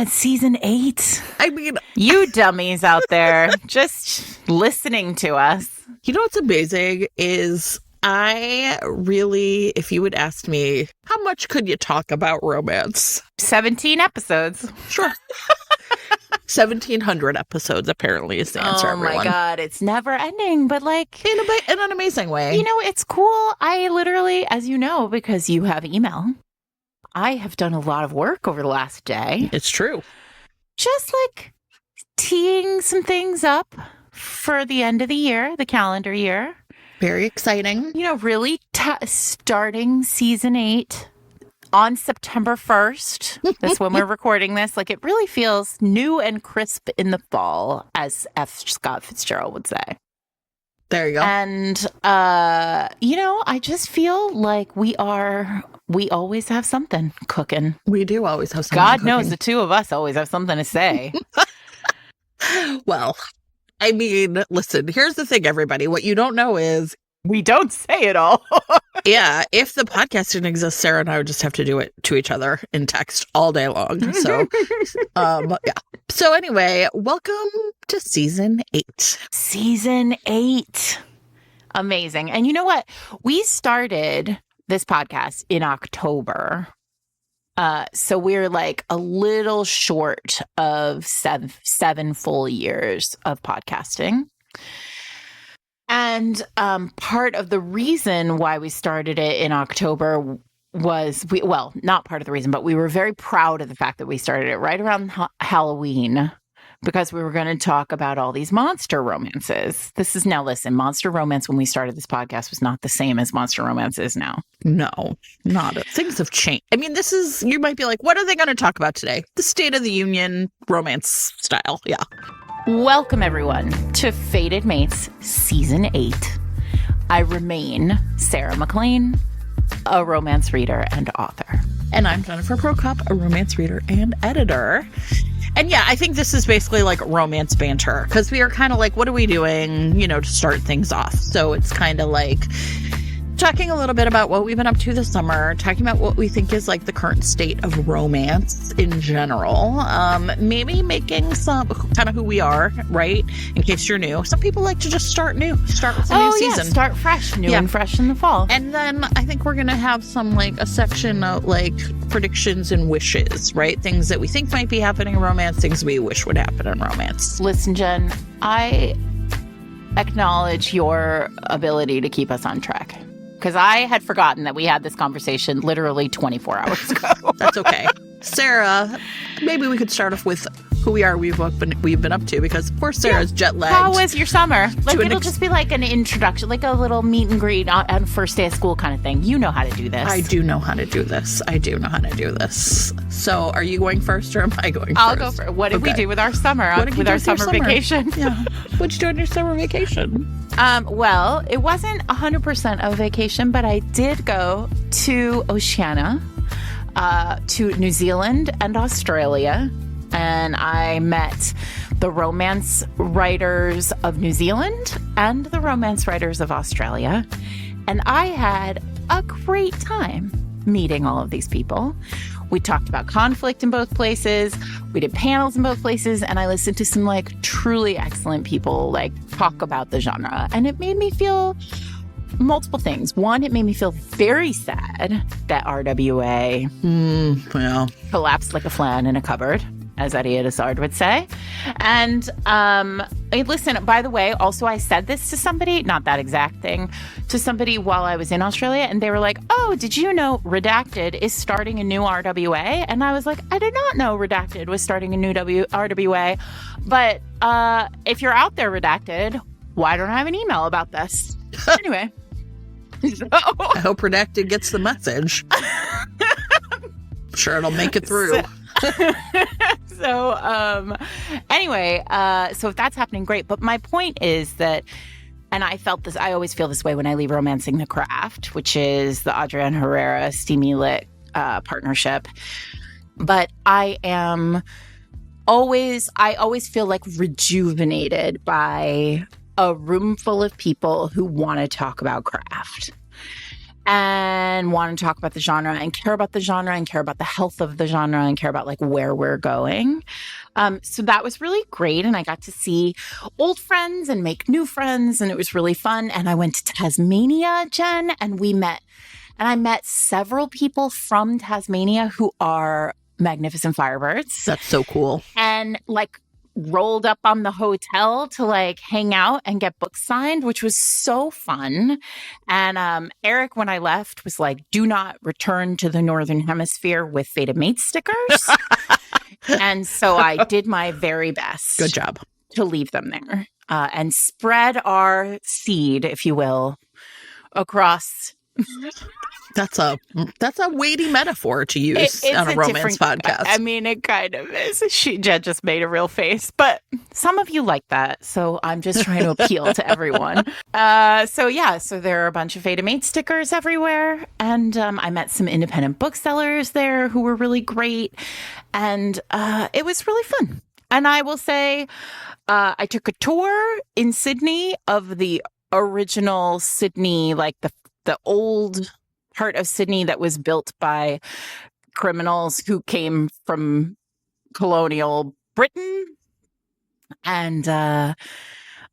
God, season 8. I mean, you dummies out there just listening to us. You know what's amazing is I really, if you would ask me, how much could you talk about romance? 17 episodes. Sure. 1,700 episodes, apparently, is the answer, everyone. Oh, my God. It's never ending, but like... In an amazing way. You know, it's cool. I literally, as you know, because you have email, I have done a lot of work over the last day. It's true. Just like teeing some things up for the end of the year, the calendar year. Very exciting. You know, really starting season 8 on September 1st. That's when we're recording this. Like, it really feels new and crisp in the fall, as F. Scott Fitzgerald would say. There you go. And, you know, I just feel like we always have something cooking. We do always have something God cooking. knows the two of us always have something to say. Well, I mean, listen, here's the thing, everybody. What you don't know is we don't say it all. Yeah, if the podcast didn't exist, Sarah and I would just have to do it to each other in text all day long. So, yeah. So anyway, welcome to season 8. Season 8. Amazing. And you know what? We started this podcast in October. So we're like a little short of seven full years of podcasting. And part of the reason why we started it in October was, not part of the reason, but we were very proud of the fact that we started it right around Halloween, because we were going to talk about all these monster romances. Listen, monster romance when we started this podcast was not the same as monster romance is now. No, things have changed. I mean, you might be like, what are they going to talk about today? The State of the Union romance style. Yeah. Welcome, everyone, to Fated Mates Season 8. I remain Sarah McLean, a romance reader and author. And I'm Jennifer Prokop, a romance reader and editor. And yeah, I think this is basically like romance banter, because we are kind of like, what are we doing, to start things off? So it's kind of like talking a little bit about what we've been up to this summer, talking about what we think is like the current state of romance in general, maybe making some kind of who we are, right? In case you're new. Some people like to just start with a new season. Start fresh, and fresh in the fall. And then I think we're going to have some a section of predictions and wishes, right? Things that we think might be happening in romance, things we wish would happen in romance. Listen, Jen, I acknowledge your ability to keep us on track. Because I had forgotten that we had this conversation literally 24 hours ago. That's okay. Sarah, maybe we could start off with who we are, we've been up to, because poor Sarah's jet lagged. How was your summer? It'll just be like an introduction, like a little meet and greet on first day of school kind of thing. You know how to do this. I do know how to do this. So are you going first or am I going first? I'll go first. What did we do with our summer? With our summer vacation? Yeah. What'd you do on your summer vacation? Well, it wasn't 100% of vacation, but I did go to Oceania, to New Zealand and Australia. And I met the romance writers of New Zealand and the romance writers of Australia. And I had a great time meeting all of these people. We talked about conflict in both places. We did panels in both places. And I listened to some truly excellent people talk about the genre. And it made me feel multiple things. One, it made me feel very sad that RWA collapsed like a flan in a cupboard, as Eddie Izzard would say. And listen, by the way, also I said this to somebody, not that exact thing, to somebody while I was in Australia, and they were like, oh, did you know Redacted is starting a new RWA? And I was like, I did not know Redacted was starting a new RWA. But if you're out there, Redacted, why don't I have an email about this? Anyway. I hope Redacted gets the message. Sure, it'll make it through. Anyway, so if that's happening, great. But my point is that, and I always feel this way when I leave Romancing the Craft, which is the Adrienne Herrera Steamy Lit partnership. But I always feel rejuvenated by a room full of people who want to talk about craft. and want to talk about the genre and care about the genre and care about the health of the genre and care about like where we're going. So that was really great. And I got to see old friends and make new friends. And it was really fun. And I went to Tasmania, Jen, and I met several people from Tasmania who are magnificent firebirds. That's so cool. And like rolled up on the hotel to like hang out and get books signed, which was so fun. And Eric, when I left, was like, do not return to the Northern Hemisphere with Fated Mates stickers. And so I did my very best. Good job. To leave them there and spread our seed, if you will, across. That's a weighty metaphor to use on a romance podcast. I mean, it kind of is. Jen just made a real face, but some of you like that, so I'm just trying to appeal to everyone. So there are a bunch of Fated Mate stickers everywhere, and I met some independent booksellers there who were really great, and it was really fun. And I will say, I took a tour in Sydney of the original Sydney, like the old part of Sydney that was built by criminals who came from colonial Britain. And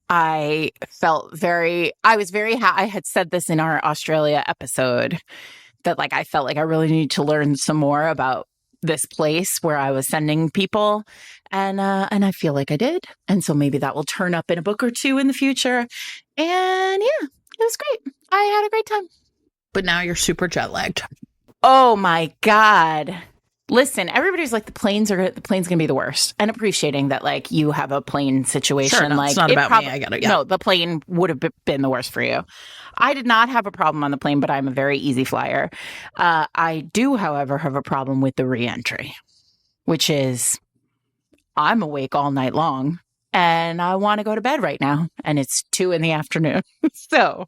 I was very I had said this in our Australia episode that like I felt like I really needed to learn some more about this place where I was sending people. And I feel like I did. And so maybe that will turn up in a book or two in the future. And yeah, it was great. I had a great time. But now you're super jet lagged. Oh my God. Listen, everybody's like, the plane's going to be the worst. And appreciating that, like, you have a plane situation. Sure, no, like, it's not about me. I got it. Yeah. No, the plane would have been the worst for you. I did not have a problem on the plane, but I'm a very easy flyer. I do, however, have a problem with the reentry, which is I'm awake all night long and I want to go to bed right now. And it's 2 p.m. So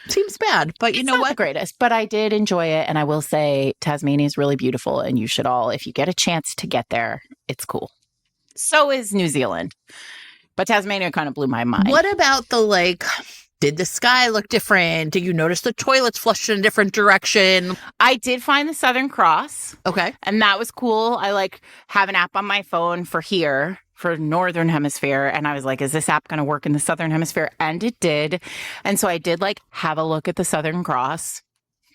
seems bad, but you know what? The greatest, but I did enjoy it. And I will say Tasmania is really beautiful and you should all, if you get a chance to get there, it's cool. So is New Zealand. But Tasmania kind of blew my mind. What about did the sky look different? Did you notice the toilets flushed in a different direction? I did find the Southern Cross. Okay. And that was cool. I have an app on my phone for Northern Hemisphere. And I was like, is this app going to work in the Southern Hemisphere? And it did. And so I did have a look at the Southern Cross.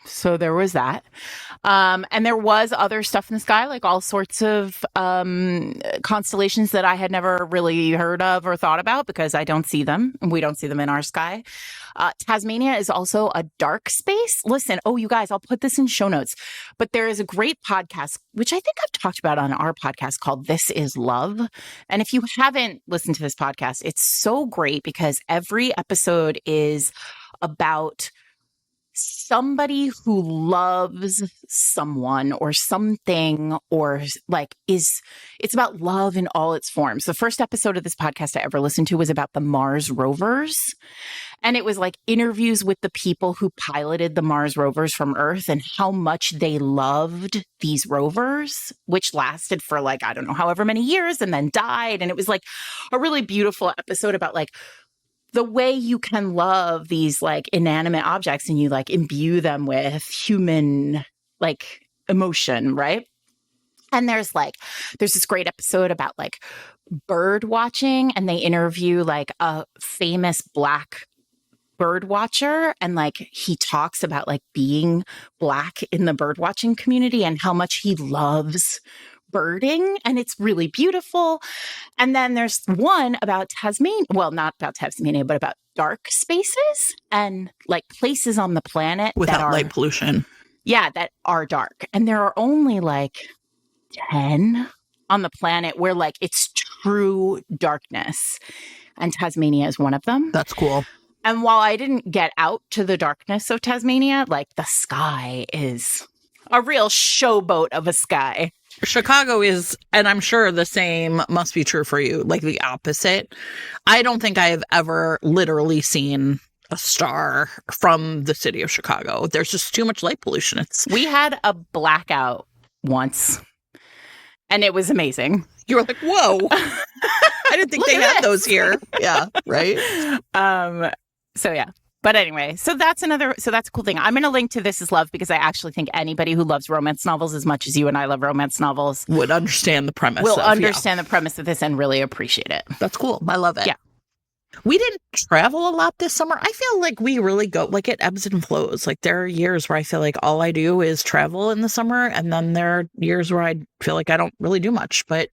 So there was that. And there was other stuff in the sky, like all sorts of constellations that I had never really heard of or thought about because I don't see them. And we don't see them in our sky. Tasmania is also a dark space. Listen, you guys, I'll put this in show notes. But there is a great podcast, which I think I've talked about on our podcast called This Is Love. And if you haven't listened to this podcast, it's so great because every episode is about somebody who loves someone or something, or it's about love in all its forms. The first episode of this podcast I ever listened to was about the Mars rovers. And it was interviews with the people who piloted the Mars rovers from Earth and how much they loved these rovers, which lasted for I don't know, however many years and then died. And it was a really beautiful episode about the way you can love these inanimate objects and you imbue them with human emotion, right? And there's this great episode about bird watching, and they interview a famous Black bird watcher, and he talks about being Black in the bird watching community and how much he loves birding, and it's really beautiful. And then there's one about Tasmania, well, not about Tasmania, but about dark spaces and places on the planet without light pollution. Yeah, that are dark. And there are only 10 on the planet where it's true darkness. And Tasmania is one of them. That's cool. And while I didn't get out to the darkness of Tasmania, the sky is a real showboat of a sky. Chicago is, and I'm sure the same must be true for you, the opposite. I don't think I have ever literally seen a star from the city of Chicago. There's just too much light pollution. We had a blackout once, and it was amazing. You were like, whoa. I didn't think they had those here. Yeah, right? So, yeah. But anyway, so that's a cool thing. I'm going to link to This Is Love because I actually think anybody who loves romance novels as much as you and I love romance novels would understand the premise. Will understand the premise of this and really appreciate it. That's cool. I love it. Yeah. We didn't travel a lot this summer. I feel like we really go, like, it ebbs and flows. Like, there are years where I feel like all I do is travel in the summer, and then there are years where I feel like I don't really do much. But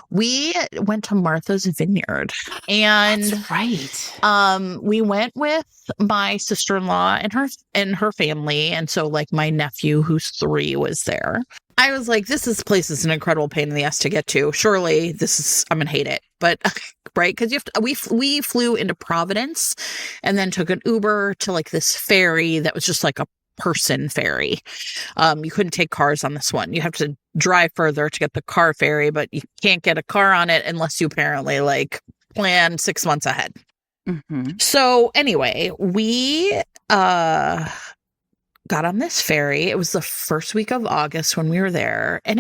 we went to Martha's Vineyard, and that's right. We went with my sister-in-law and her family, and so like my nephew, who's 3, was there. I was like, this place is an incredible pain in the ass to get to. Surely I'm gonna hate it. But right, because we flew into Providence and then took an Uber to like this ferry that was just like a person ferry. You couldn't take cars on this one. You have to drive further to get the car ferry, but you can't get a car on it unless you apparently like plan 6 months ahead. Mm-hmm. So anyway, we got on this ferry. It was the first week of August when we were there, and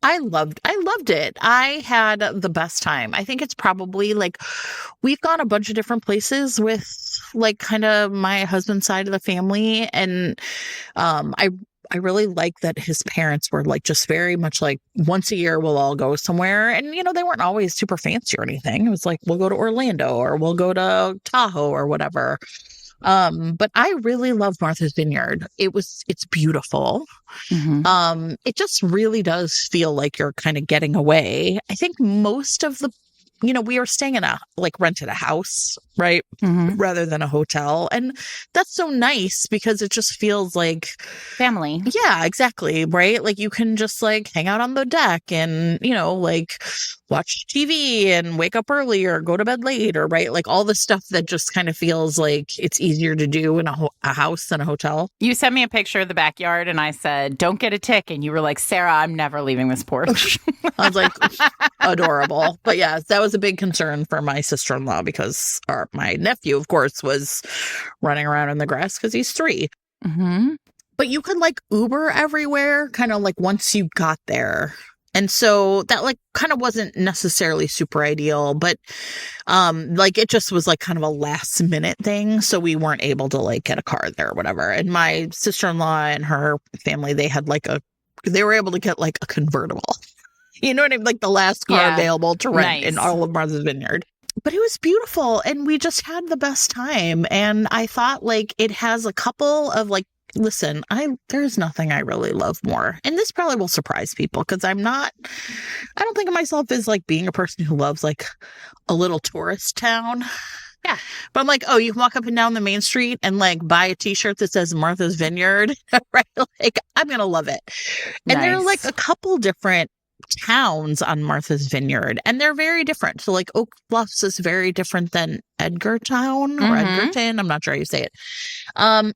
I loved it. I had the best time. I think it's probably like we've gone a bunch of different places with like kind of my husband's side of the family, and I really like that his parents were like just very much like once a year we'll all go somewhere, and they weren't always super fancy or anything. It was like we'll go to Orlando or we'll go to Tahoe or whatever. But I really love Martha's Vineyard. It's beautiful. Mm-hmm. It just really does feel like you're kind of getting away. I think most of the, we were staying in rented a house, right? Mm-hmm. Rather than a hotel. And that's so nice because it just feels like family. Yeah, exactly. Right. Like you can just like hang out on the deck and, like watch TV and wake up early or go to bed late or right. Like all the stuff that just kind of feels like it's easier to do in a house than a hotel. You sent me a picture of the backyard and I said, don't get a tick. And you were like, Sarah, I'm never leaving this porch. I was like, adorable. But yeah, that was a big concern for my sister-in-law because my nephew, of course, was running around in the grass because he's 3. Mm-hmm. But you could like Uber everywhere kind of like once you got there. And so that like kind of wasn't necessarily super ideal, but like it just was like kind of a last minute thing. So we weren't able to like get a car there or whatever. And my sister-in-law and her family, they were able to get like a convertible. You know what I mean? Like the last car available to rent in all of Martha's Vineyard. But it was beautiful and we just had the best time. And I thought like it has a couple of like, listen, there's nothing I really love more. And this probably will surprise people because I don't think of myself as like being a person who loves like a little tourist town. Yeah. But I'm like, oh, you can walk up and down the main street and like buy a t-shirt that says Martha's Vineyard, right? Like I'm going to love it. And there are like a couple different towns on Martha's Vineyard and they're very different. So like Oak Bluffs is very different than Edgartown or Edgerton. I'm not sure how you say it.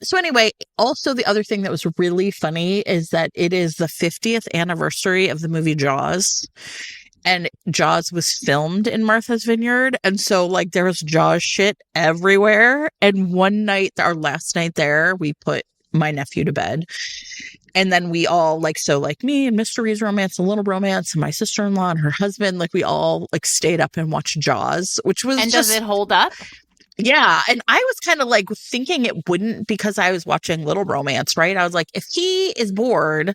So anyway, also the other thing that was really funny is that it is the 50th anniversary of the movie Jaws. And Jaws was filmed in Martha's Vineyard. And so like there was Jaws shit everywhere. And one night, our last night there, we put my nephew to bed. And then we all like me and Mysteries Romance and Little Romance and my sister-in-law and her husband, like we all like stayed up and watched Jaws, which was does it hold up? Yeah. And I was kind of like thinking it wouldn't because I was watching Little Romance, right? I was like, if he is bored,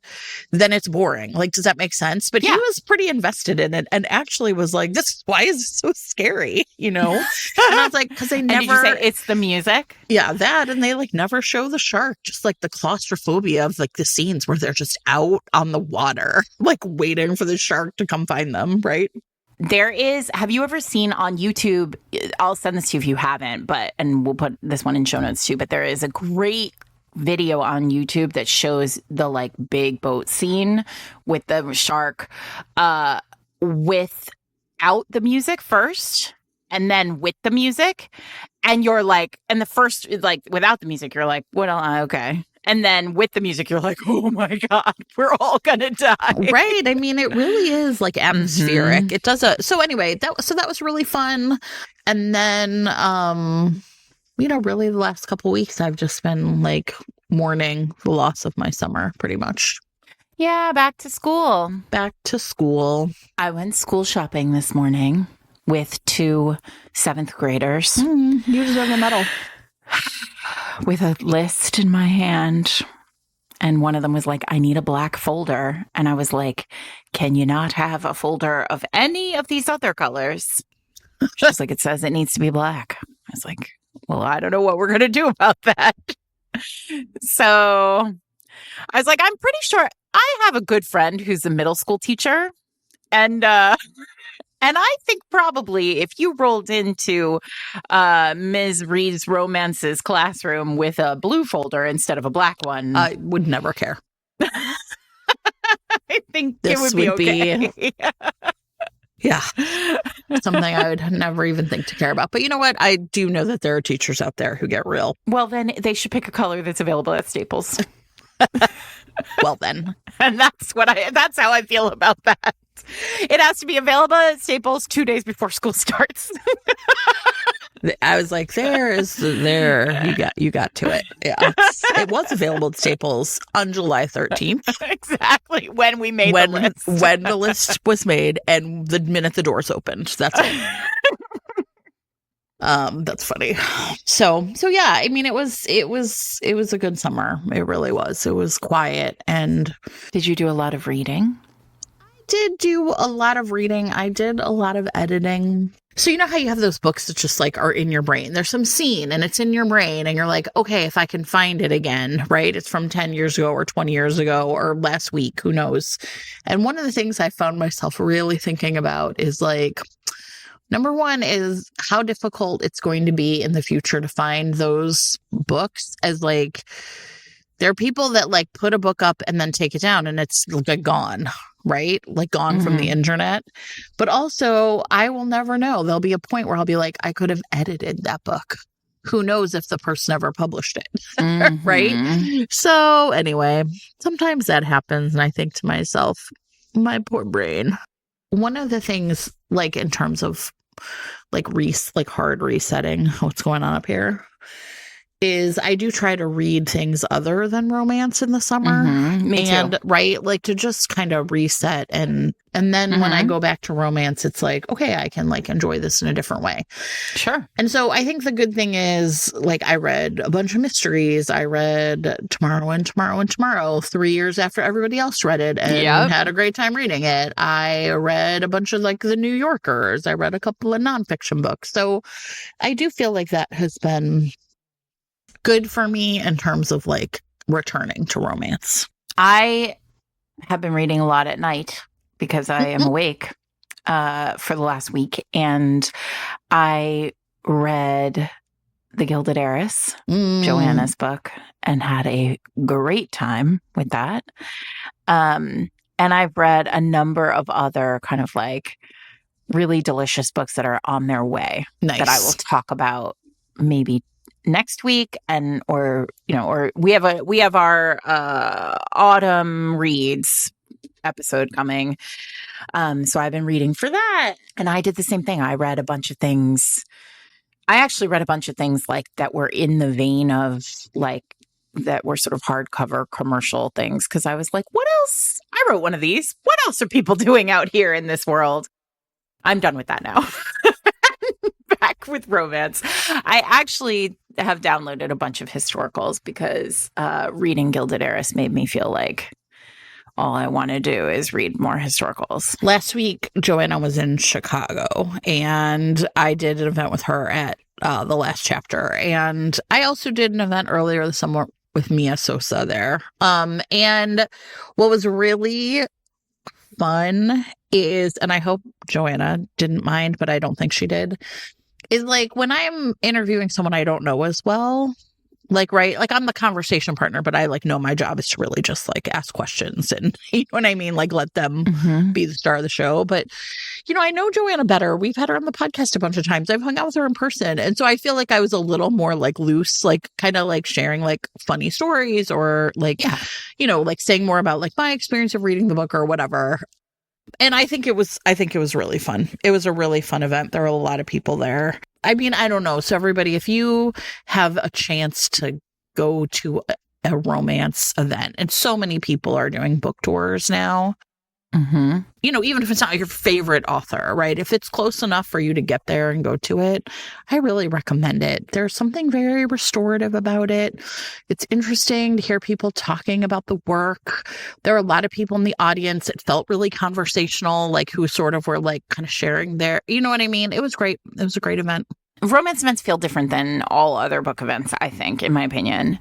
then it's boring. Like, does that make sense? But he was pretty invested in it and actually was like, why is this so scary? And I was like, because they never. Did you say it's the music? Yeah, that. And they like never show the shark, just like the claustrophobia of like the scenes where they're just out on the water, like waiting for the shark to come find them, right? Have you ever seen on YouTube, I'll send this to you if you haven't, and we'll put this one in show notes too, but there is a great video on YouTube that shows the like big boat scene with the shark without the music first and then with the music. And you're like, and the first, like without the music, you're like, what? Okay. And then with the music, you're like, oh my God, we're all going to die. Right. I mean, it really is like atmospheric. Mm-hmm. It does so anyway, that was really fun. And then, really the last couple weeks, I've just been like mourning the loss of my summer pretty much. Yeah. Back to school. I went school shopping this morning with 2 7th graders. You deserve a medal. with a list in my hand. And one of them was like, I need a black folder. And I was like, can you not have a folder of any of these other colors? She's like, it says it needs to be black. I was like, well, I don't know what we're going to do about that. So I was like, I'm pretty sure I have a good friend who's a middle school teacher. And I think probably if you rolled into Ms. Reed's Romances classroom with a blue folder instead of a black one, I would never care. I think This it would be okay. Yeah. Something I would never even think to care about. But you know what? I do know that there are teachers out there who get real. Well, then they should pick a color that's available at Staples. Well, then. And that's how I feel about that. It has to be available at Staples 2 days before school starts. I was like, there. You got to it. Yeah. It was available at Staples on July 13th. Exactly. When we made the list. When the list was made and the minute the doors opened. That's it. That's funny. So yeah, I mean, it was a good summer. It really was. It was quiet. And did you do a lot of reading? Did do a lot of reading. I did a lot of editing. So you know how you have those books that just like are in your brain? There's some scene and it's in your brain and you're like, okay, if I can find it again, right? It's from 10 years ago or 20 years ago or last week, who knows? And one of the things I found myself really thinking about is like, number one is how difficult it's going to be in the future to find those books, as like, there are people that like put a book up and then take it down and it's like gone, right? Like gone from the internet. But also, I will never know. There'll be a point where I'll be like, I could have edited that book. Who knows if the person ever published it, right? So anyway, sometimes that happens. And I think to myself, my poor brain. One of the things, like in terms of like hard resetting, what's going on up here, is I do try to read things other than romance in the summer. Me too. Right, like to just kind of reset and then when I go back to romance, it's like, okay, I can like enjoy this in a different way. Sure. And so I think the good thing is, like, I read a bunch of mysteries. I read Tomorrow and Tomorrow and Tomorrow 3 years after everybody else read it and had a great time reading it. I read a bunch of like the New Yorkers. I read a couple of nonfiction books. So I do feel like that has been good for me in terms of like returning to romance. I have been reading a lot at night because I am awake for the last week. And I read The Gilded Heiress, Joanna's book, and had a great time with that. And I've read a number of other kind of like really delicious books that are on their way that I will talk about maybe next week, or we have our autumn reads episode coming. So I've been reading for that, and I did the same thing. I read a bunch of things. I actually read a bunch of things like that were in the vein of like that were sort of hardcover commercial things, because I was like, what else? I wrote one of these. What else are people doing out here in this world? I'm done with that now. Back with romance. I actually have downloaded a bunch of historicals because reading Gilded Heiress made me feel like all I want to do is read more historicals. Last week, Joanna was in Chicago, and I did an event with her at the last chapter. And I also did an event earlier this summer with Mia Sosa there. And what was really fun is, and I hope Joanna didn't mind, but I don't think she did, is like when I'm interviewing someone I don't know as well, like, right, like I'm the conversation partner, but I like know my job is to really just like ask questions and, you know what I mean? Like let them be the star of the show. But, you know, I know Joanna better. We've had her on the podcast a bunch of times. I've hung out with her in person. And so I feel like I was a little more like loose, like kind of like sharing like funny stories or like, you know, like saying more about like my experience of reading the book or whatever. And I think it was really fun. It was a really fun event. There were a lot of people there. I mean, I don't know. So everybody, if you have a chance to go to a romance event, and so many people are doing book tours now, Mm-hmm. You know, even if it's not your favorite author, right? If it's close enough for you to get there and go to it, I really recommend it. There's something very restorative about it. It's interesting to hear people talking about the work. There are a lot of people in the audience. It felt really conversational, like who sort of were like kind of sharing their, you know what I mean? It was great. It was a great event. Romance events feel different than all other book events, I think, in my opinion.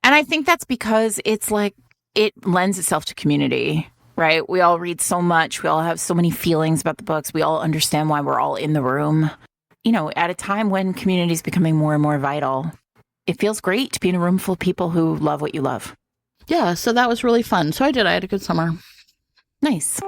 And I think that's because it's like, it lends itself to community. Right? We all read so much. We all have so many feelings about the books. We all understand why we're all in the room. You know, at a time when community is becoming more and more vital, it feels great to be in a room full of people who love what you love. Yeah, so that was really fun. So I had a good summer. Nice.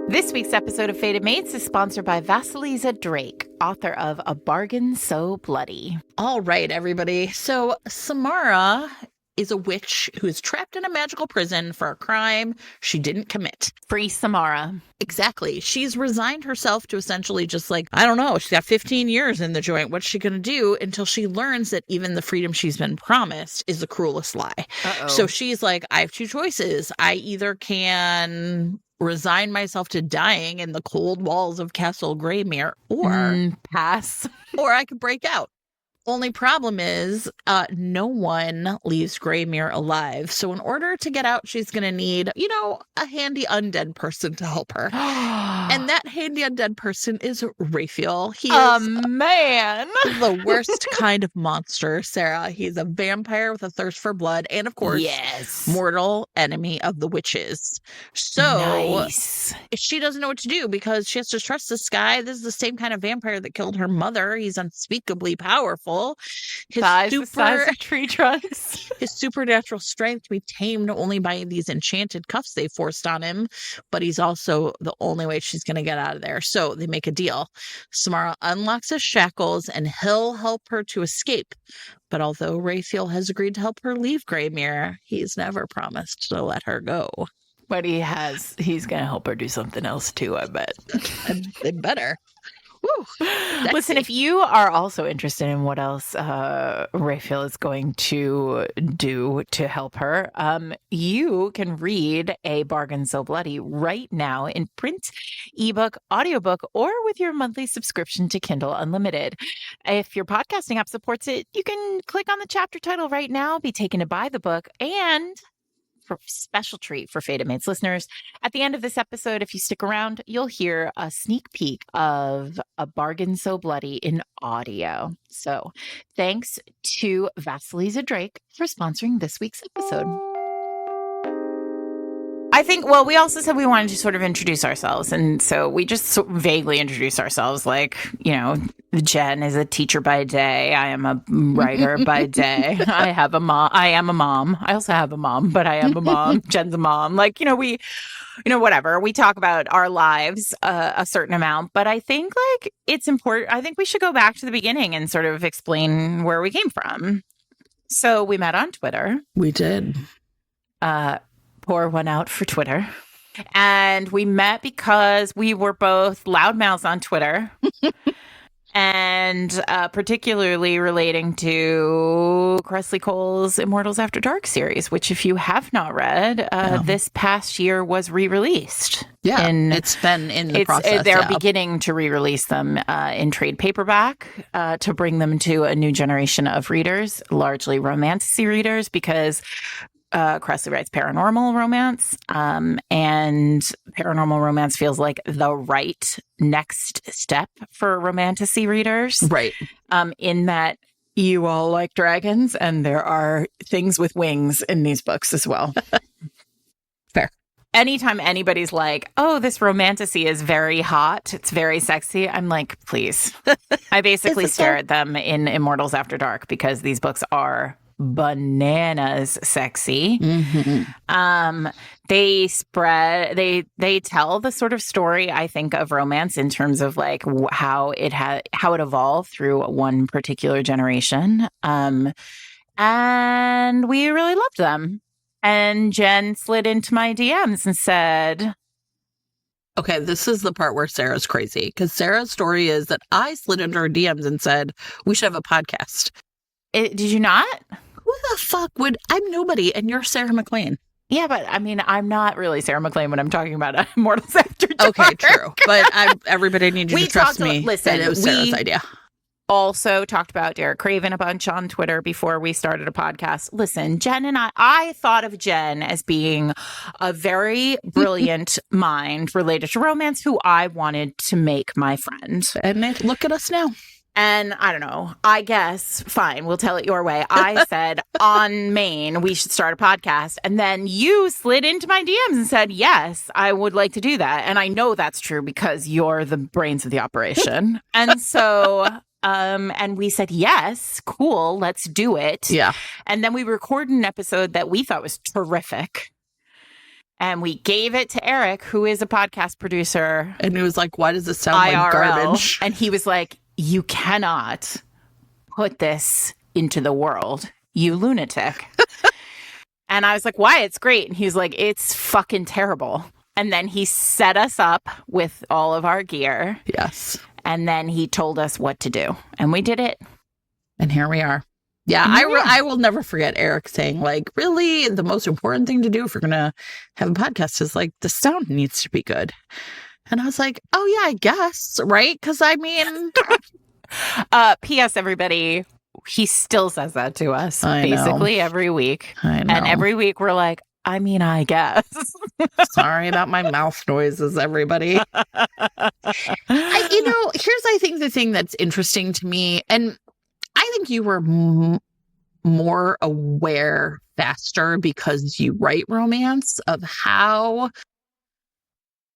This week's episode of Fated Mates is sponsored by Vasilisa Drake, author of A Bargain So Bloody. All right, everybody. So Samara is a witch who is trapped in a magical prison for a crime she didn't commit. Free Samara. Exactly. She's resigned herself to essentially just like, I don't know, she's got 15 years in the joint. What's she going to do until she learns that even the freedom she's been promised is the cruelest lie? Uh-oh. So she's like, I have two choices. I either can resign myself to dying in the cold walls of Castle Greymere or pass. Or I could break out. Only problem is no one leaves Greymere alive. So in order to get out, she's going to need, you know, a handy undead person to help her. And that handy undead person is Raphael. He is man. the worst kind of monster, Sarah. He's a vampire with a thirst for blood. And of course, yes, mortal enemy of the witches. So nice. She doesn't know what to do because she has to trust this guy. This is the same kind of vampire that killed her mother. He's unspeakably powerful. His the size of tree trunks. His supernatural strength can be tamed only by these enchanted cuffs they forced on him, but he's also the only way she's going to get out of there. So they make a deal. Samara unlocks his shackles and he'll help her to escape. But although Raphael has agreed to help her leave Greymere, he's never promised to let her go. But he's going to help her do something else too, I bet. They better. Woo, listen, if you are also interested in what else Raphael is going to do to help her, you can read A Bargain So Bloody right now in print, ebook, audiobook, or with your monthly subscription to Kindle Unlimited. If your podcasting app supports it, you can click on the chapter title right now, be taken to buy the book, and for special treat for Fated Mates listeners. At the end of this episode, if you stick around, you'll hear a sneak peek of A Bargain So Bloody in audio. So thanks to Vasilisa Drake for sponsoring this week's episode. I think, well, we also said we wanted to sort of introduce ourselves. And so we just vaguely introduced ourselves. Like, you know, Jen is a teacher by day. I am a writer by day. I have a mom. I am a mom. I also have a mom, but I am a mom. Jen's a mom. Like, whatever. We talk about our lives a certain amount. But I think like it's important. I think we should go back to the beginning and sort of explain where we came from. So we met on Twitter. We did. Pour one out for Twitter. And we met because we were both loudmouths on Twitter. And particularly relating to Cressley Cole's Immortals After Dark series, which if you have not read, this past year was re-released. Yeah, it's been in the process. They're beginning to re-release them in trade paperback to bring them to a new generation of readers, largely romantasy readers, because Cressley writes paranormal romance, and paranormal romance feels like the right next step for romantasy readers. Right. In that you all like dragons, and there are things with wings in these books as well. Fair. Anytime anybody's like, oh, this romantasy is very hot, it's very sexy, I'm like, please. I basically stare at them in Immortals After Dark because these books are bananas sexy. Mm-hmm. They tell the sort of story, I think, of romance in terms of like how it evolved through one particular generation. And we really loved them. And Jen slid into my DMs and said, okay, this is the part where Sarah's crazy, because Sarah's story is that I slid into her DMs and said, we should have a podcast. Did you not? Who the fuck would... I'm nobody, and you're Sarah McLean. Yeah, but I mean, I'm not really Sarah McLean when I'm talking about Immortals After Dark. Okay, true. But everybody needs you to trust me. Listen, that it was Sarah's idea. Also talked about Derek Craven a bunch on Twitter before we started a podcast. Listen, Jen and I thought of Jen as being a very brilliant mind related to romance who I wanted to make my friend. And look at us now. And I don't know, I guess, fine, we'll tell it your way. I said on Maine, we should start a podcast. And then you slid into my DMs and said, yes, I would like to do that. And I know that's true because you're the brains of the operation. And so, and we said, yes, cool, let's do it. Yeah. And then we recorded an episode that we thought was terrific. And we gave it to Eric, who is a podcast producer. And he was like, why does this sound IRL, like garbage? And he was like, you cannot put this into the world, you lunatic. And I was like, why? It's great. And he was like, it's fucking terrible. And then he set us up with all of our gear. Yes. And then he told us what to do. And we did it. And here we are. Yeah, I will never forget Eric saying, like, really, the most important thing to do if we're going to have a podcast is, like, the sound needs to be good. And I was like, oh, yeah, I guess, right? Because, I mean... P.S. everybody, he still says that to us basically every week. I know. And every week we're like, I mean, I guess. Sorry about my mouth noises, everybody. Here's, I think, the thing that's interesting to me, and I think you were more aware faster because you write romance of how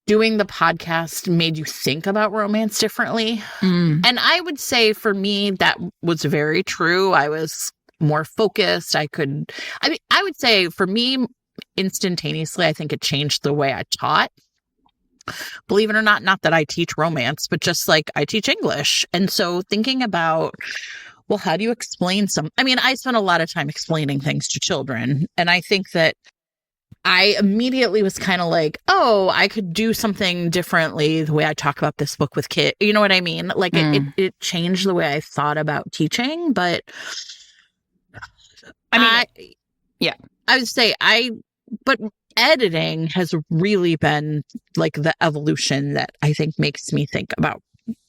doing the podcast made you think about romance differently. And I would say for me, that was very true. I was more focused. I would say for me, instantaneously, I think it changed the way I taught. Believe it or not that I teach romance, but just like I teach English. And so thinking about, well, how do you explain I spent a lot of time explaining things to children. And I think that I immediately was kind of like, oh, I could do something differently the way I talk about this book with kids. You know what I mean? Like it changed the way I thought about teaching. But I would say but editing has really been like the evolution that I think makes me think about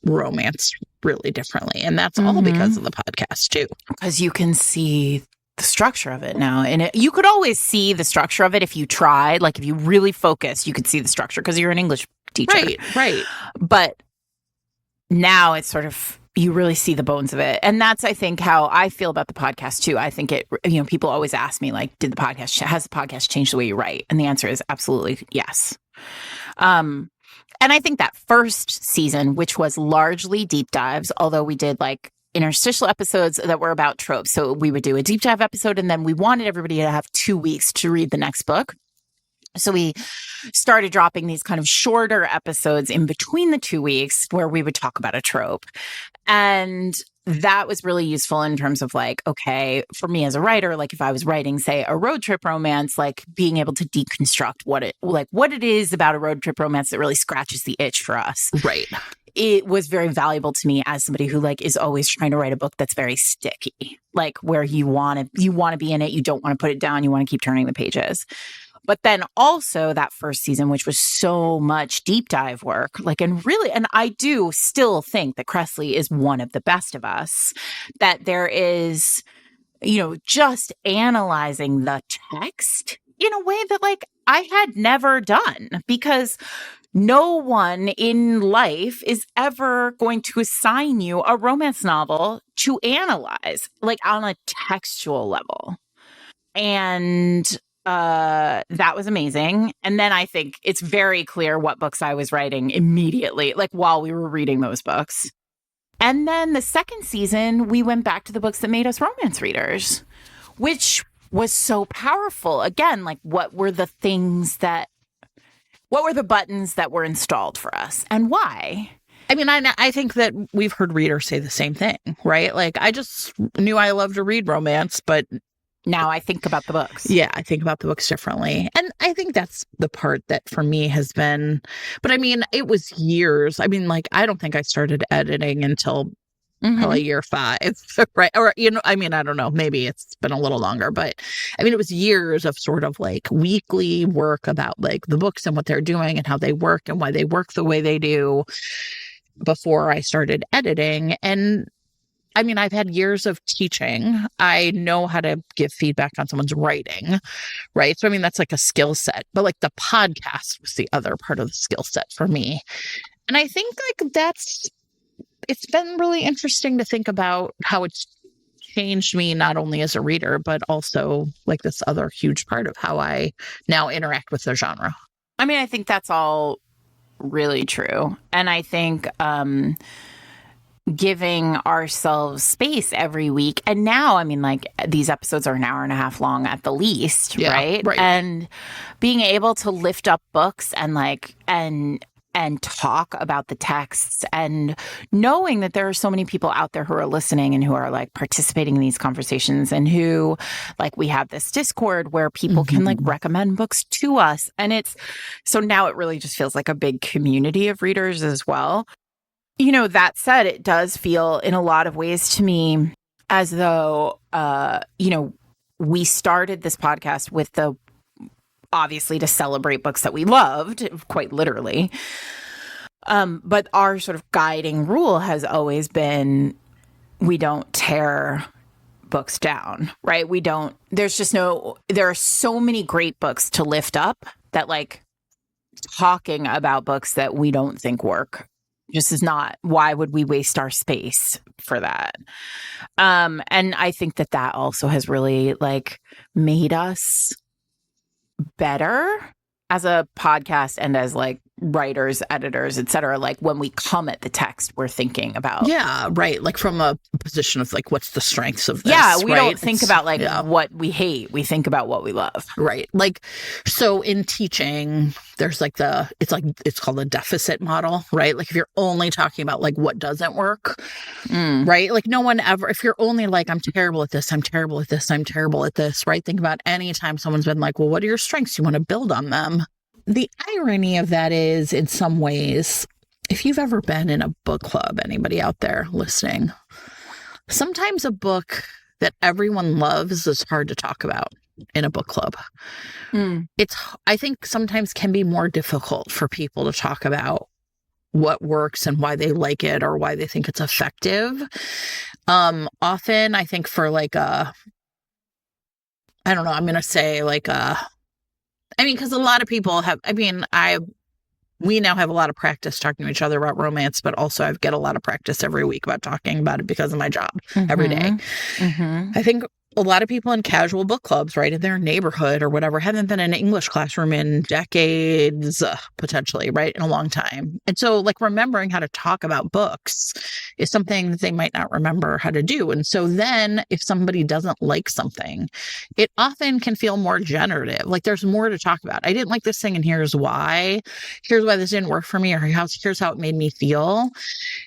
romance really differently. And that's all because of the podcast too. Because you can see the structure of it now. And you could always see the structure of it if you tried. Like if you really focus, you could see the structure because you're an English teacher. Right. But now it's sort of, you really see the bones of it. And that's, I think, how I feel about the podcast too. I think people always ask me, like, has the podcast changed the way you write? And the answer is absolutely yes. And I think that first season, which was largely deep dives, although we did like interstitial episodes that were about tropes. So we would do a deep dive episode, and then we wanted everybody to have 2 weeks to read the next book. So we started dropping these kind of shorter episodes in between the 2 weeks where we would talk about a trope. And that was really useful in terms of like, okay, for me as a writer, like if I was writing, say, a road trip romance, like being able to deconstruct what it is about a road trip romance that really scratches the itch for us. Right. It was very valuable to me as somebody who like is always trying to write a book that's very sticky, like where you want to be in it. You don't want to put it down. You want to keep turning the pages. But then also that first season, which was so much deep dive work, and I do still think that Cressley is one of the best of us, that there is, just analyzing the text in a way that like I had never done, because no one in life is ever going to assign you a romance novel to analyze, like on a textual level. And that was amazing. And then I think it's very clear what books I was writing immediately, like while we were reading those books. And then the second season, we went back to the books that made us romance readers, which was so powerful. Again, like what were the buttons that were installed for us and why? I mean, I think that we've heard readers say the same thing, right? Like I just knew I loved to read romance, but now I think about the books. Yeah, I think about the books differently. And I think that's the part that for me has been, but I mean, it was years. I mean, like, I don't think I started editing until probably year 5, right? Or, I mean, I don't know, maybe it's been a little longer, but I mean, it was years of sort of like weekly work about like the books and what they're doing and how they work and why they work the way they do before I started editing. And I mean, I've had years of teaching. I know how to give feedback on someone's writing, right? So, I mean, that's like a skill set, but like the podcast was the other part of the skill set for me. And I think like it's been really interesting to think about how it's changed me, not only as a reader, but also like this other huge part of how I now interact with the genre. I mean, I think that's all really true. And I think, giving ourselves space every week. And now, I mean, like these episodes are an hour and a half long at the least, right? And being able to lift up books and like, and talk about the texts and knowing that there are so many people out there who are listening and who are like participating in these conversations and who like we have this Discord where people can like recommend books to us. And so now it really just feels like a big community of readers as well. That said, it does feel in a lot of ways to me as though, we started this podcast with obviously to celebrate books that we loved, quite literally. But our sort of guiding rule has always been, we don't tear books down, right? There are so many great books to lift up that like talking about books that we don't think work just is not, why would we waste our space for that? And I think that also has really like made us better as a podcast and as like writers, editors, etc. Like when we come at the text, we're thinking about like from a position of like what's the strengths of this. We don't think about like what we hate. We think about what we love. Right. Like so in teaching, there's like it's called a deficit model, right? Like if you're only talking about like what doesn't work, right? Like no one ever, if you're only like, I'm terrible at this, I'm terrible at this, I'm terrible at this, right? Think about any time someone's been like, well, what are your strengths? You want to build on them. The irony of that is, in some ways, if you've ever been in a book club, anybody out there listening, sometimes a book that everyone loves is hard to talk about in a book club. I think sometimes can be more difficult for people to talk about what works and why they like it or why they think it's effective. Often, I think for like I'm going to say like because a lot of people we now have a lot of practice talking to each other about romance, but also I get a lot of practice every week about talking about it because of my job every day. I think a lot of people in casual book clubs, right, in their neighborhood or whatever, haven't been in an English classroom in decades, potentially, right, in a long time. And so, like, remembering how to talk about books is something that they might not remember how to do. And so then if somebody doesn't like something, it often can feel more generative. Like, there's more to talk about. I didn't like this thing, and here's why. Here's why this didn't work for me, or here's how it made me feel.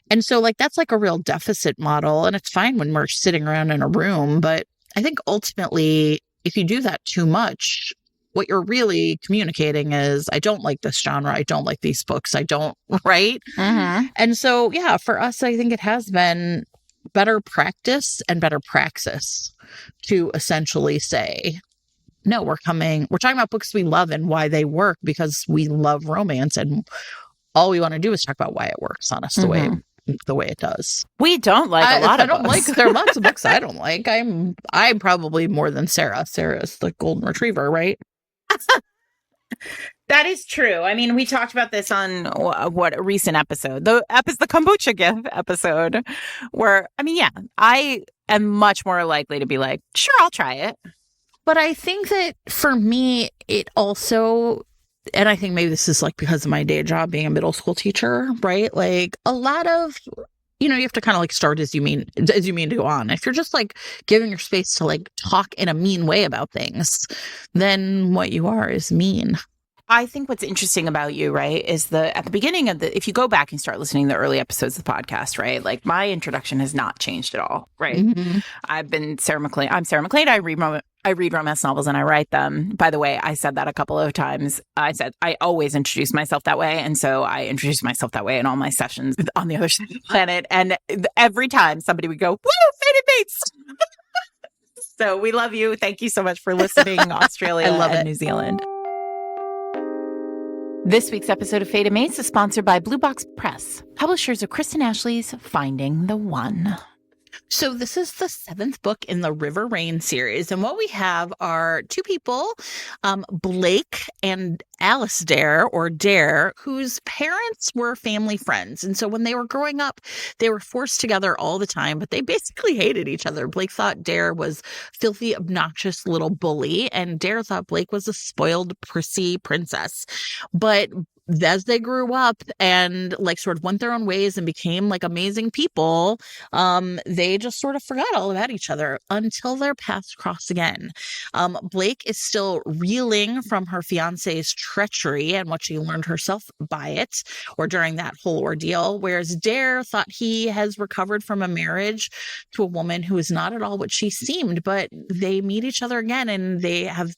And so, like, that's like a real deficit model. And it's fine when we're sitting around in a room, but I think ultimately, if you do that too much, what you're really communicating is, I don't like this genre. I don't like these books. I don't, right? And so, yeah, for us, I think it has been better practice and better praxis to essentially say, no, we're talking about books we love and why they work because we love romance. And all we want to do is talk about why it works on us the way it does. We don't like a lot of books. There are lots of books I don't like. I'm probably more than Sarah. Sarah's the golden retriever, right? That is true. I mean, we talked about this on a recent episode, the kombucha gift episode, where, I mean, yeah, I am much more likely to be like, sure, I'll try it. But I think that for me, it also, and I think maybe this is like because of my day job being a middle school teacher, right? Like a lot of, you have to kind of like start as you mean to go on. If you're just like giving your space to like talk in a mean way about things, then what you are is mean. I think what's interesting about you, right, is at the beginning of if you go back and start listening to the early episodes of the podcast, right, like my introduction has not changed at all, right? I'm Sarah McLean. I read I read romance novels and I write them. By the way, I said that a couple of times. I said I always introduce myself that way. And so I introduce myself that way in all my sessions on the other side of the planet. And every time somebody would go, woo, Fated Mates. So we love you. Thank you so much for listening, Australia and New Zealand. This week's episode of Fated Mates is sponsored by Blue Box Press, publishers of Kristen Ashley's Finding the One. So this is the 7th book in the River Rain series. And what we have are two people, Blake and Alice Dare, or Dare, whose parents were family friends. And so when they were growing up, they were forced together all the time, but they basically hated each other. Blake thought Dare was filthy, obnoxious little bully, and Dare thought Blake was a spoiled, prissy princess. But as they grew up and like sort of went their own ways and became like amazing people, they just sort of forgot all about each other until their paths crossed again. Blake is still reeling from her fiance's treachery and what she learned herself by it or during that whole ordeal, whereas Dare thought he has recovered from a marriage to a woman who is not at all what she seemed. But they meet each other again and they have,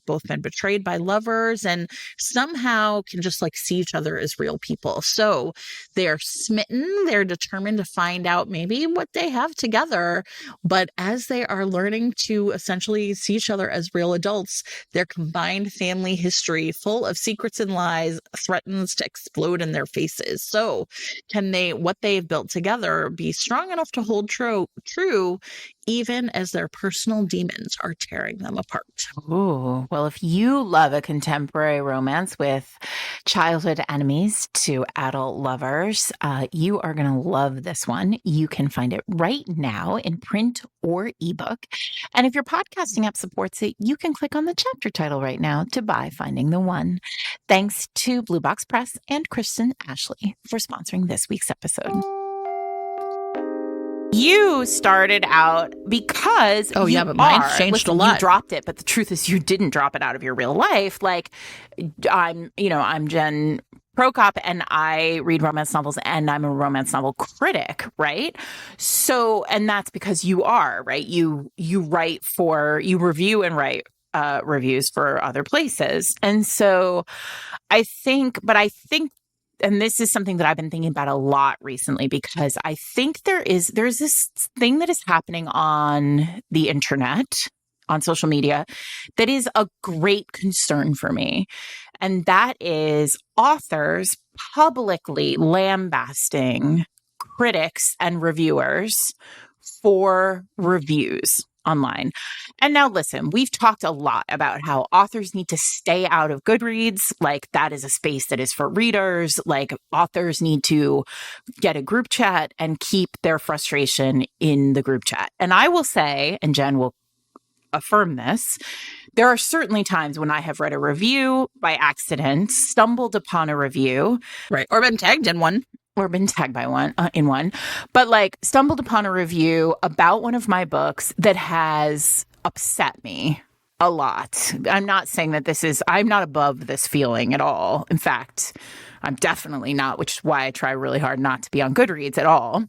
both been betrayed by lovers and somehow can just like see each other as real people. So they are smitten. They're determined to find out maybe what they have together. But as they are learning to essentially see each other as real adults, their combined family history, full of secrets and lies, threatens to explode in their faces. So can what they've built together be strong enough to hold true even as their personal demons are tearing them apart? Ooh, well, if you love a contemporary romance with childhood enemies to adult lovers, you are going to love this one. You can find it right now in print or ebook. And if your podcasting app supports it, you can click on the chapter title right now to buy Finding the One. Thanks to Blue Box Press and Kristen Ashley for sponsoring this week's episode. You started out because but mine's changed a lot. You dropped it, but the truth is you didn't drop it out of your real life. Like I'm Jen Prokop and I read romance novels and I'm a romance novel critic, right? So, and that's because you are, right? You review and write reviews for other places. And so I think, and this is something that I've been thinking about a lot recently, because I think there's this thing that is happening on the internet, on social media, that is a great concern for me. And that is authors publicly lambasting critics and reviewers for reviews online. And now listen, we've talked a lot about how authors need to stay out of Goodreads. Like that is a space that is for readers. Like authors need to get a group chat and keep their frustration in the group chat. And I will say, and Jen will affirm this, there are certainly times when I have read a review by accident, stumbled upon a review. Right. Or been tagged in one. Or been tagged by one, but like stumbled upon a review about one of my books that has upset me a lot. I'm not saying that I'm not above this feeling at all. In fact, I'm definitely not, which is why I try really hard not to be on Goodreads at all.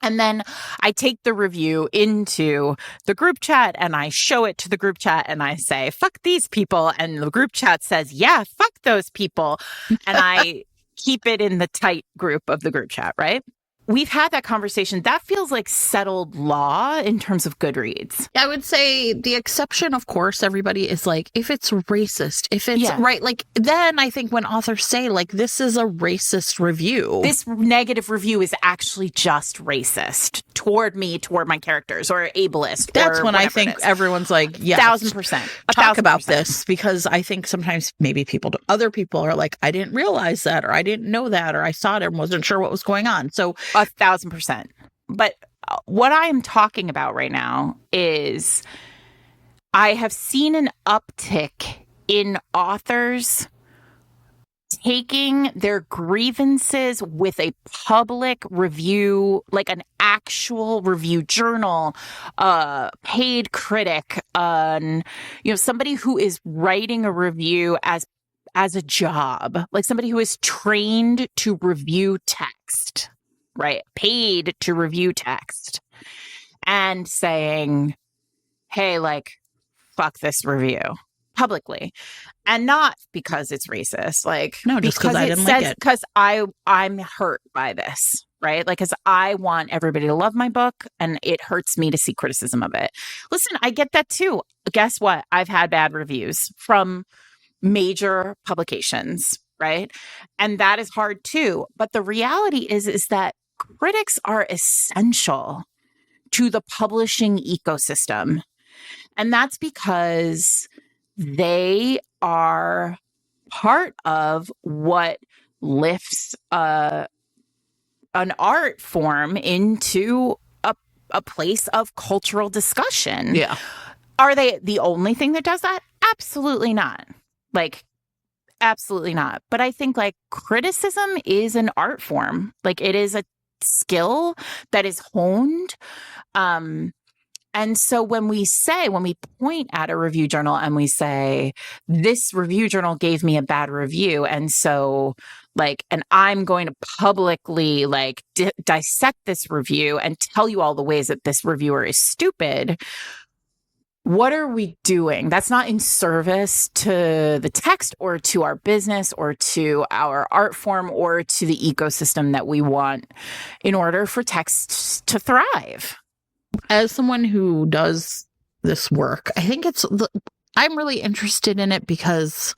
And then I take the review into the group chat and I show it to the group chat and I say, fuck these people. And the group chat says, yeah, fuck those people. And I keep it in the tight group of the group chat, right? We've had that conversation. That feels like settled law in terms of Goodreads. I would say the exception, of course, everybody is like, if it's racist, if it's right, like then I think when authors say like, this is a racist review. This negative review is actually just racist toward me, toward my characters, or ableist. That's when I think everyone's like, yeah, 1,000%. Talk about this, because I think sometimes maybe other people are like, I didn't realize that, or I didn't know that, or I saw it and wasn't sure what was going on. So 1,000%. But what I am talking about right now is I have seen an uptick in authors taking their grievances with a public review, like an actual review journal, paid critic, somebody who is writing a review as a job, like somebody who is trained to review text. Right, paid to review text, and saying, hey, like, fuck this review publicly. And not because it's racist, like, No, just because I didn't like it. Because I'm hurt by this, right? Like, because I want everybody to love my book, and it hurts me to see criticism of it. Listen, I get that too. Guess what? I've had bad reviews from major publications, right? And that is hard too. But the reality is that critics are essential to the publishing ecosystem. And that's because they are part of what lifts an art form into a place of cultural discussion. Yeah. Are they the only thing that does that? Absolutely not. Like, absolutely not. But I think like criticism is an art form. Like, it is a skill that is honed. And so when we point at a review journal and we say, this review journal gave me a bad review, and so like, and I'm going to publicly like dissect this review and tell you all the ways that this reviewer is stupid. What are we doing? That's not in service to the text or to our business or to our art form or to the ecosystem that we want in order for text to thrive. As someone who does this work, I think I'm really interested in it because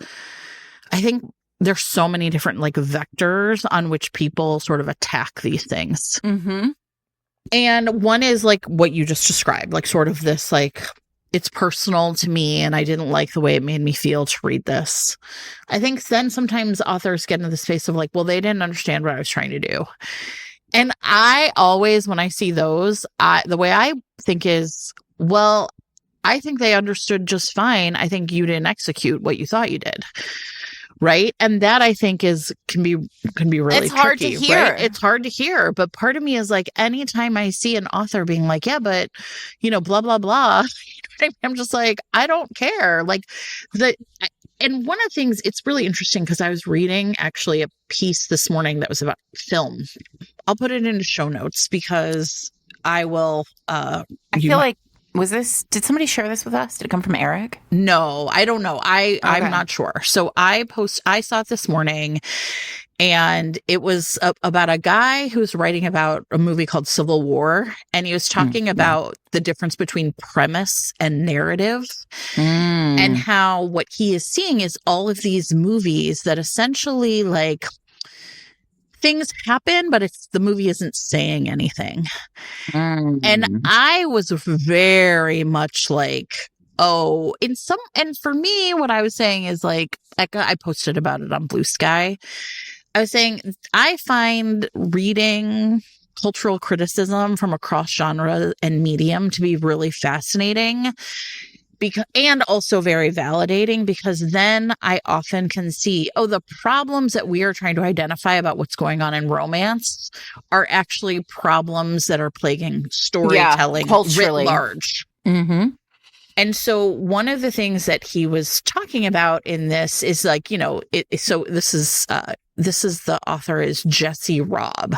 I think there's so many different like vectors on which people sort of attack these things. Mm-hmm. And one is like what you just described, like sort of this like, it's personal to me and I didn't like the way it made me feel to read this. I think then sometimes authors get into the space of like, well, they didn't understand what I was trying to do. And I always, when I see those, the way I think is, well, I think they understood just fine. I think you didn't execute what you thought you did. Right. And that I think can be really it's hard tricky, to hear. Right? It's hard to hear. But part of me is like, anytime I see an author being like, yeah, but, blah, blah, blah, I'm just like, I don't care. Like and one of the things, it's really interesting because I was reading actually a piece this morning that was about film. I'll put it into show notes because I will. I feel like, did somebody share this with us? Did it come from Eric? No, I don't know. I'm not sure. So I saw it this morning and it was about a guy who's writing about a movie called Civil War. And he was talking about the difference between premise and narrative and how what he is seeing is all of these movies that essentially like things happen, but the movie isn't saying anything. And I was very much like, and for me, what I was saying is like, I posted about it on Blue Sky. I was saying, I find reading cultural criticism from across genre and medium to be really fascinating. And also very validating because then I often can see, the problems that we are trying to identify about what's going on in romance are actually problems that are plaguing storytelling culturally writ large. Mm-hmm. And so one of the things that he was talking about in this is like, this is the author is Jesse Robb.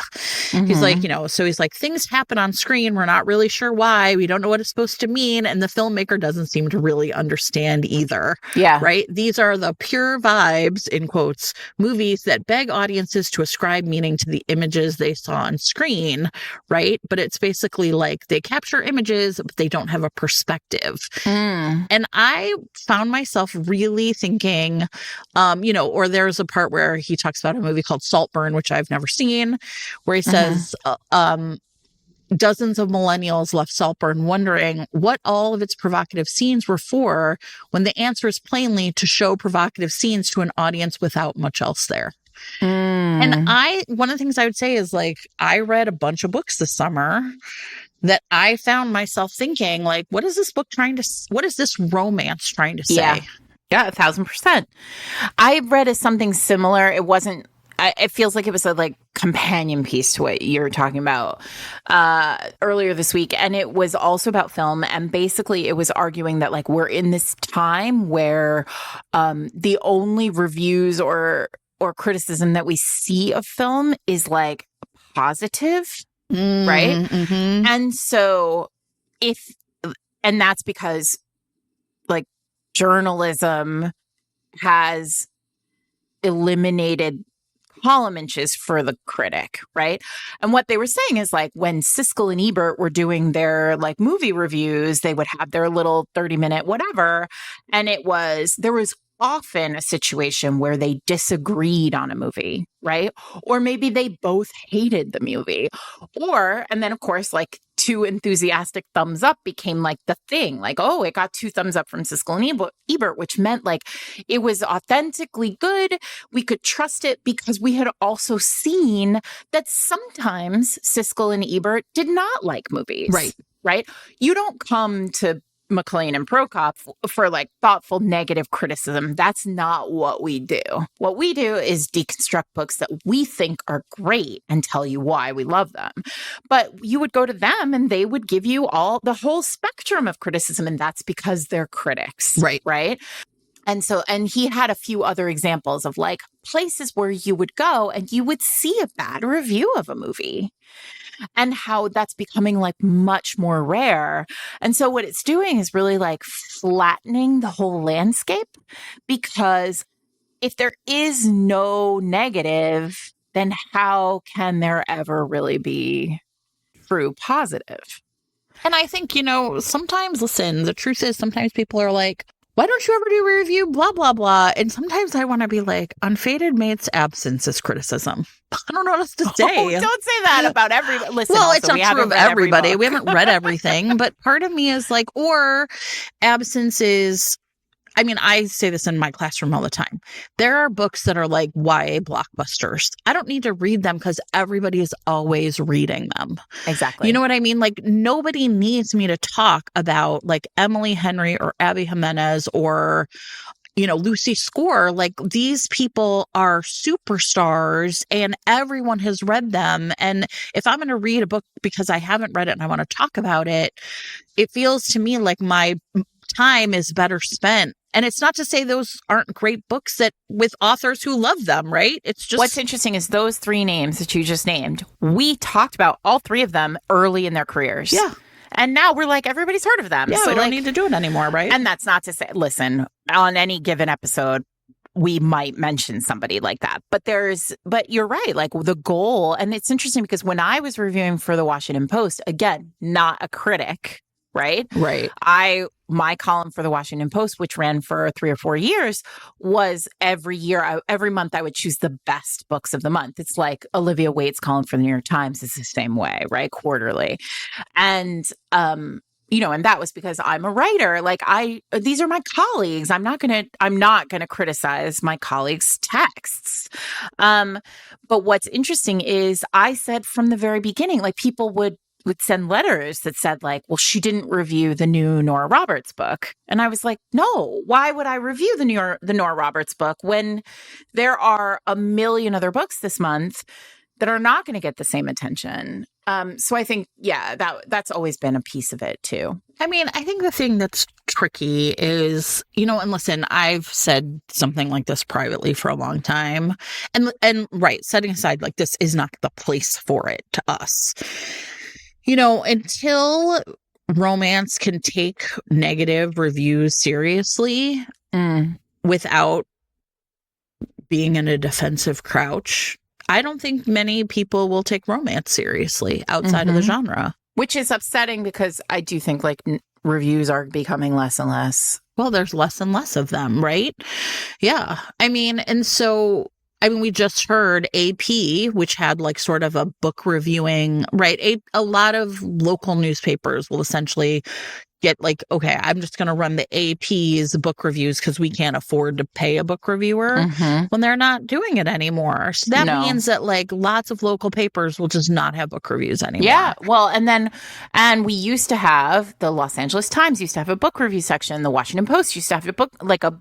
He's like, so he's like, things happen on screen. We're not really sure why. We don't know what it's supposed to mean. And the filmmaker doesn't seem to really understand either. Yeah. Right. These are the pure vibes, in quotes, movies that beg audiences to ascribe meaning to the images they saw on screen. Right. But it's basically like they capture images, but they don't have a perspective. And I found myself really thinking, or there's a part where he talks about a movie called Saltburn, which I've never seen, where he says dozens of millennials left Saltburn wondering what all of its provocative scenes were for, when the answer is plainly to show provocative scenes to an audience without much else there. And one of the things I would say is like, I read a bunch of books this summer that I found myself thinking like, what is this romance trying to say? Yeah, 1,000%. I read something similar. It wasn't, it feels like it was a like companion piece to what you're talking about earlier this week. And it was also about film. And basically it was arguing that like, we're in this time where the only reviews or criticism that we see of film is like positive, right? And so and that's because like journalism has eliminated column inches for the critic, right? And what they were saying is like when Siskel and Ebert were doing their like movie reviews, they would have their little 30-minute whatever. And there was often a situation where they disagreed on a movie, right? Or maybe they both hated the movie. And then of course, like 2 enthusiastic thumbs up became like the thing. Like, oh, it got 2 thumbs up from Siskel and Ebert, which meant like it was authentically good. We could trust it because we had also seen that sometimes Siskel and Ebert did not like movies. Right? You don't come to McLean and Prokop for like thoughtful negative criticism. That's not what we do. What we do is deconstruct books that we think are great and tell you why we love them. But you would go to them and they would give you the whole spectrum of criticism, and that's because they're critics. Right. And he had a few other examples of like places where you would go and you would see a bad review of a movie. And how that's becoming like much more rare. And so what it's doing is really like flattening the whole landscape, because if there is no negative, then how can there ever really be true positive? And I think, sometimes, listen, the truth is sometimes people are like, why don't you ever do a review, blah, blah, blah. And sometimes I want to be like, unfated mate's absence is criticism. I don't know what else to say. Oh, don't say that about everybody. Listen, well, also, it's not true of everybody. We haven't read everything. But part of me is like, or absence is, I say this in my classroom all the time. There are books that are like YA blockbusters. I don't need to read them because everybody is always reading them. Exactly. You know what I mean? Like nobody needs me to talk about like Emily Henry or Abby Jimenez or, Lucy Score. Like these people are superstars and everyone has read them. And if I'm going to read a book because I haven't read it and I want to talk about it, it feels to me like my time is better spent. And it's not to say those aren't great books that with authors who love them, right? It's just what's interesting is those 3 names that you just named. We talked about all 3 of them early in their careers. Yeah. And now we're like, everybody's heard of them. Yeah, so we don't need to do it anymore, right? And that's not to say, listen, on any given episode, we might mention somebody like that. But you're right, like the goal. And it's interesting because when I was reviewing for the Washington Post, again, not a critic, right? Right. My column for the Washington Post, which ran for 3 or 4 years, was every month I would choose the best books of the month. It's like Olivia Waite's column for the New York Times is the same way, right? Quarterly. And, and that was because I'm a writer. Like these are my colleagues. I'm not going to criticize my colleagues' texts. But what's interesting is I said from the very beginning, like people would send letters that said like, well, she didn't review the new Nora Roberts book. And I was like, no, why would I review the Nora Roberts book when there are a million other books this month that are not going to get the same attention? So I think, that's always been a piece of it too. I think the thing that's tricky is, and listen, I've said something like this privately for a long time and right, setting aside like this is not the place for it to us. Until romance can take negative reviews seriously without being in a defensive crouch, I don't think many people will take romance seriously outside of the genre. Which is upsetting because I do think like reviews are becoming less and less. Well, there's less and less of them, right? Yeah. And so we just heard AP, which had like sort of a book reviewing, right? A lot of local newspapers will essentially get like, okay, I'm just going to run the AP's book reviews because we can't afford to pay a book reviewer when they're not doing it anymore. So that means that like lots of local papers will just not have book reviews anymore. Yeah. Well, and we used to have the Los Angeles Times used to have a book review section. The Washington Post used to have a book, like a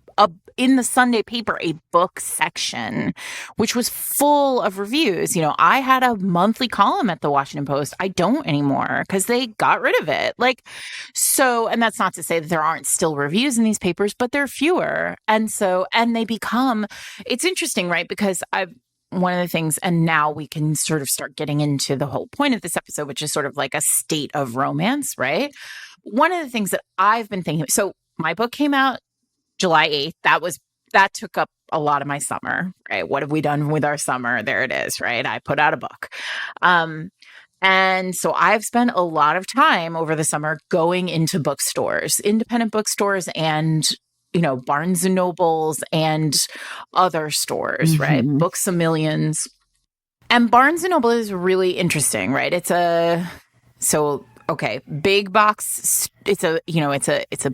in the Sunday paper, a book section, which was full of reviews. I had a monthly column at the Washington Post. I don't anymore because they got rid of it. And that's not to say that there aren't still reviews in these papers, but they're fewer. And they become, it's interesting, right? Because one of the things, and now we can sort of start getting into the whole point of this episode, which is sort of like a state of romance, right? One of the things that I've been thinking, so my book came out July 8th. That took up a lot of my summer, right? What have we done with our summer? There it is, right? I put out a book. And so I've spent a lot of time over the summer going into bookstores, independent bookstores, and Barnes and Nobles and other stores, right? Books A Millions. And Barnes and Noble is really interesting, right? Big box. It's a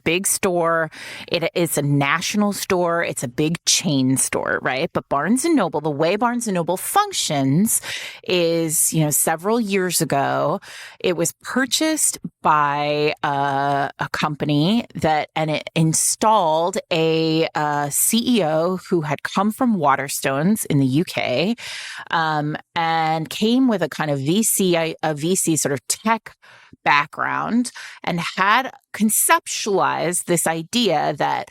big store. It's a national store. It's a big chain store, right? But Barnes and Noble, the way Barnes and Noble functions is, several years ago, it was purchased by a company and it installed a CEO who had come from Waterstones in the UK, and came with a kind of VC sort of tech background, and had conceptualized this idea that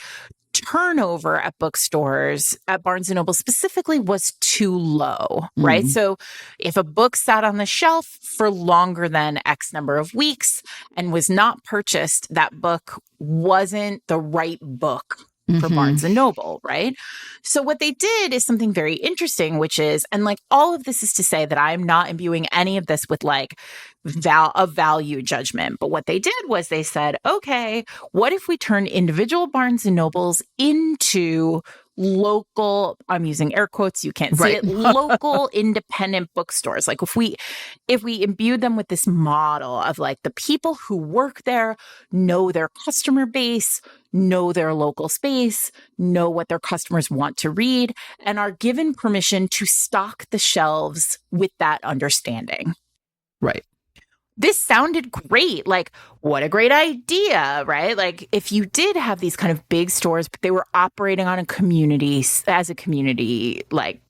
turnover at bookstores, at Barnes and Noble specifically, was too low, right? So if a book sat on the shelf for longer than X number of weeks and was not purchased, that book wasn't the right book for Barnes and Noble, right? So what they did is something very interesting, which is, and like all of this is to say that I'm not imbuing any of this with like a value judgment. But what they did was they said, okay, what if we turn individual Barnes and Nobles into local, I'm using air quotes, you can't see it, local independent bookstores. Like if we imbued them with this model of like the people who work there know their customer base, know their local space, know what their customers want to read, and are given permission to stock the shelves with that understanding. Right. This sounded great. Like, what a great idea, right? Like, if you did have these kind of big stores, but they were operating on as a community, like,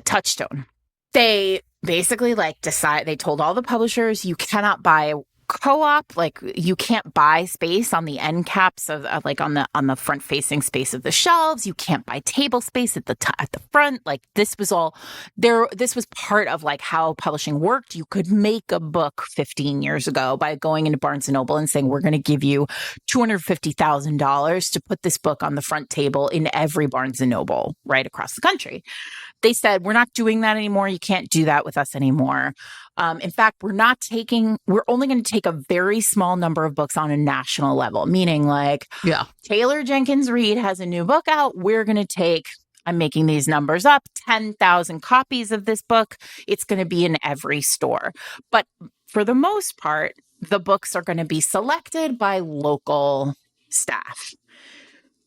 touchstone. They basically they told all the publishers, you cannot buy co-op, like you can't buy space on the end caps of like on the front facing space of the shelves. You can't buy table space at the front. Like this was all there. This was part of like how publishing worked. You could make a book 15 years ago by going into Barnes and Noble and saying, we're going to give you $250,000 to put this book on the front table in every Barnes and Noble right across the country. They said, we're not doing that anymore. You can't do that with us anymore. In fact, we're only going to take a very small number of books on a national level, meaning like Taylor Jenkins Reid has a new book out. We're going to take, I'm making these numbers up, 10,000 copies of this book. It's going to be in every store. But for the most part, the books are going to be selected by local staff.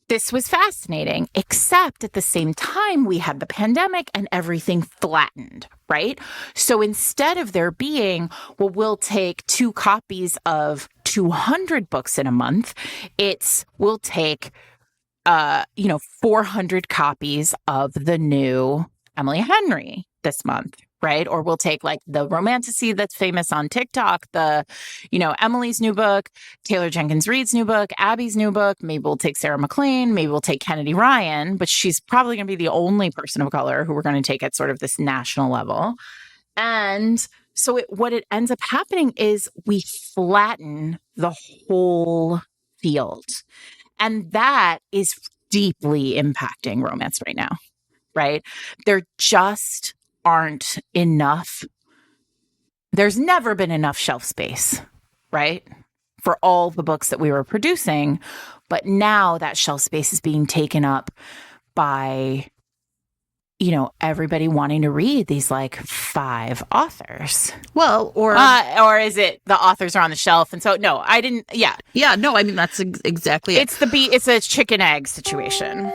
This was fascinating, except at the same time, we had the pandemic and everything flattened, right? So instead of there being, well, we'll take 2 copies of 200 books in a month, we'll take, 400 copies of the new Emily Henry this month, right? Or we'll take like the romantasy that's famous on TikTok, Emily's new book, Taylor Jenkins Reid's new book, Abby's new book. Maybe we'll take Sarah McLean. Maybe we'll take Kennedy Ryan, but she's probably going to be the only person of color who we're going to take at sort of this national level. And so what it ends up happening is we flatten the whole field. And that is deeply impacting romance right now, right? There just aren't enough. There's never been enough shelf space, right? For all the books that we were producing. But now that shelf space is being taken up by, everybody wanting to read these like 5 authors. Well, or is it the authors are on the shelf? And so, no, I didn't. Yeah. Yeah. No, I mean, that's exactly it. It's a chicken egg situation.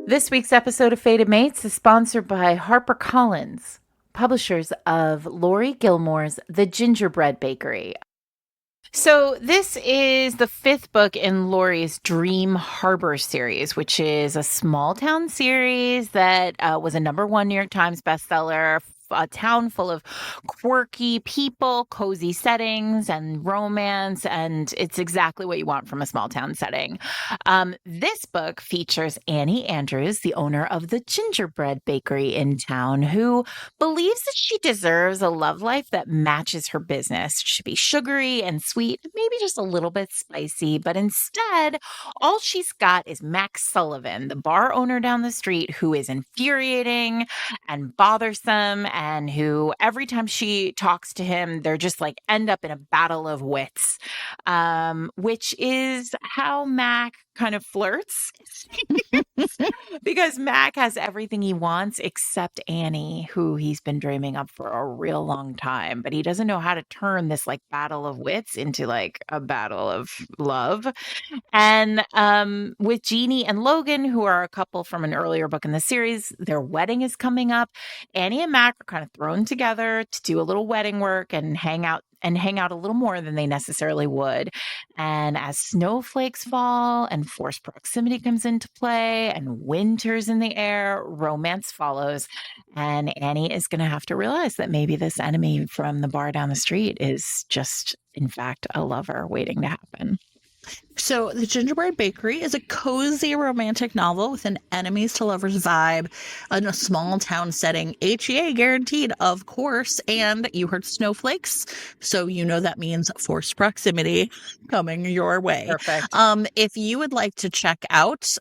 This week's episode of Fated Mates is sponsored by HarperCollins, publishers of Laurie Gilmore's The Gingerbread Bakery. So this is the 5th book in Laurie's Dream Harbor series, which is a small town series that was a #1 New York Times bestseller, a town full of quirky people, cozy settings, and romance. And it's exactly what you want from a small town setting. This book features Annie Andrews, the owner of the gingerbread bakery in town, who believes that she deserves a love life that matches her business. It should be sugary and sweet, maybe just a little bit spicy, but instead, all she's got is Max Sullivan, the bar owner down the street, who is infuriating and bothersome, and who every time she talks to him, they're just like end up in a battle of wits, which is how Mac kind of flirts because Mac has everything he wants except Annie, who he's been dreaming of for a real long time, but he doesn't know how to turn this like battle of wits into like a battle of love. And with Jeannie and Logan, who are a couple from an earlier book in the series, their wedding is coming up. Annie and Mac are kind of thrown together to do a little wedding work and hang out a little more than they necessarily would. And as snowflakes fall and forced proximity comes into play and winter's in the air, romance follows. And Annie is going to have to realize that maybe this enemy from the bar down the street is just, in fact, a lover waiting to happen. So The Gingerbread Bakery is a cozy romantic novel with an enemies to lovers vibe in a small town setting. HEA guaranteed, of course. And you heard snowflakes, so you know that means forced proximity coming your way. Perfect. If you would like to check out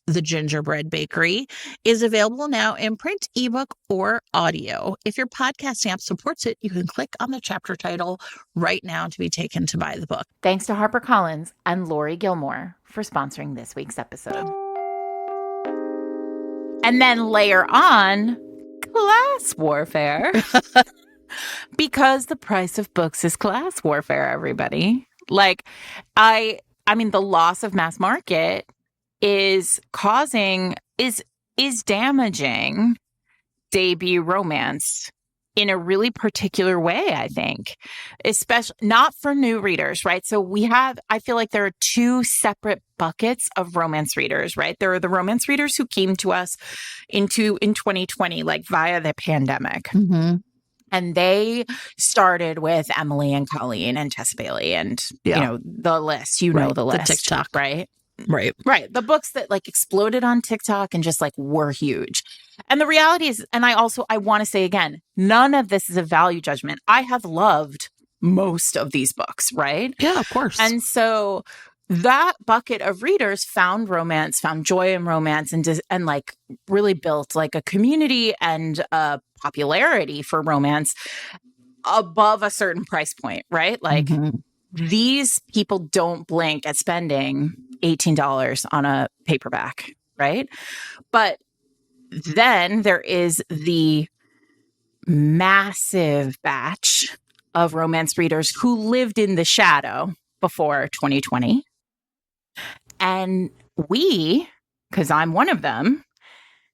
The Gingerbread Bakery is available now in print, ebook, or audio. If your podcast app supports it, you can click on the chapter title right now to be taken to buy the book. Thanks to HarperCollins and Lori Gilmore for sponsoring this week's episode. And then layer on class warfare. Because the price of books is class warfare, everybody. Like, I mean, the loss of mass market is damaging debut romance in a really particular way, I think, especially not for new readers, right? So I feel like there are two separate buckets of romance readers, right? There are the romance readers who came to us in 2020, like via the pandemic. Mm-hmm. And they started with Emily and Colleen and Tess Bailey and, you know, the list, know the list. The TikTok. Right? Right. The books that like exploded on TikTok and just like were huge. And the reality is, and I want to say again, none of this is a value judgment. I have loved most of these books, right? Yeah, of course. And so that bucket of readers found romance, found joy in romance, and like really built like a community and a popularity for romance above a certain price point, right? Like these people don't blink at spending $18 on a paperback, right? But then there is the massive batch of romance readers who lived in the shadow before 2020. And because I'm one of them,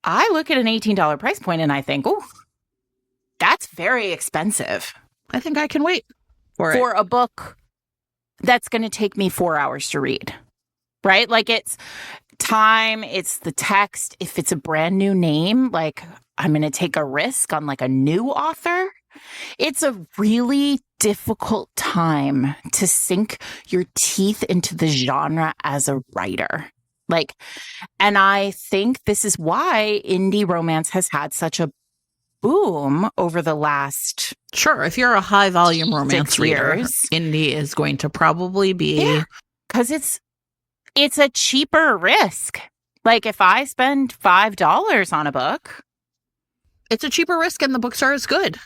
I look at an $18 price point and I think, oh, that's very expensive. I think I can wait for a book that's going to take me 4 hours to read, right? Like it's time, it's the text. If it's a brand new name, like I'm going to take a risk on like a new author. It's a really difficult time to sink your teeth into the genre as a writer. Like, and I think this is why indie romance has had such a boom over the last Sure. If you're a high volume romance 6 reader, years. indie is going to probably be because it's a cheaper risk. Like if I spend $5 on a book, it's a cheaper risk and the books are as good.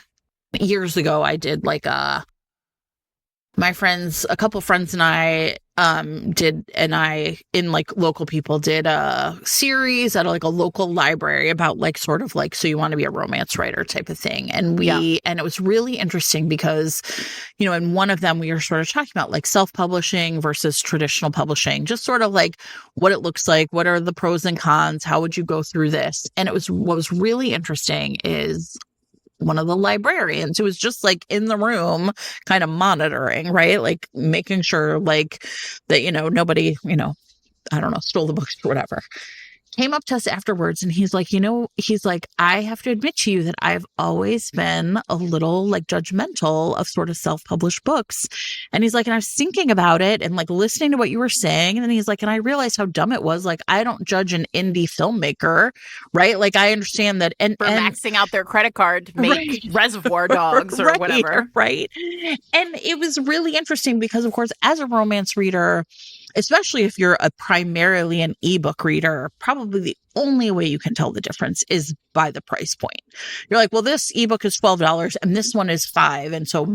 Years ago, I did like a couple friends and I in like local people did a series at like a local library about like sort of like, so you want to be a romance writer type of thing. And and it was really interesting because, you know, in one of them we were sort of talking about like self-publishing versus traditional publishing, just sort of like what it looks like, what are the pros and cons, how would you go through this? And what was really interesting is one of the librarians who was just like in the room kind of monitoring, right? Like making sure like that, you know, nobody, you know, I don't know, stole the books or whatever. came up to us afterwards and he's like, I have to admit to you that I've always been a little like judgmental of sort of self-published books. And he's like, and I was thinking about it and like listening to what you were saying. And then he's like, and I realized how dumb it was. Like, I don't judge an indie filmmaker, right? Like, I understand that. And for maxing out their credit card to make Reservoir Dogs or whatever. Right. And it was really interesting because, of course, as a romance reader, especially if you're primarily an ebook reader, probably the only way you can tell the difference is by the price point. You're like, well, this ebook is $12 and this one is $5. And so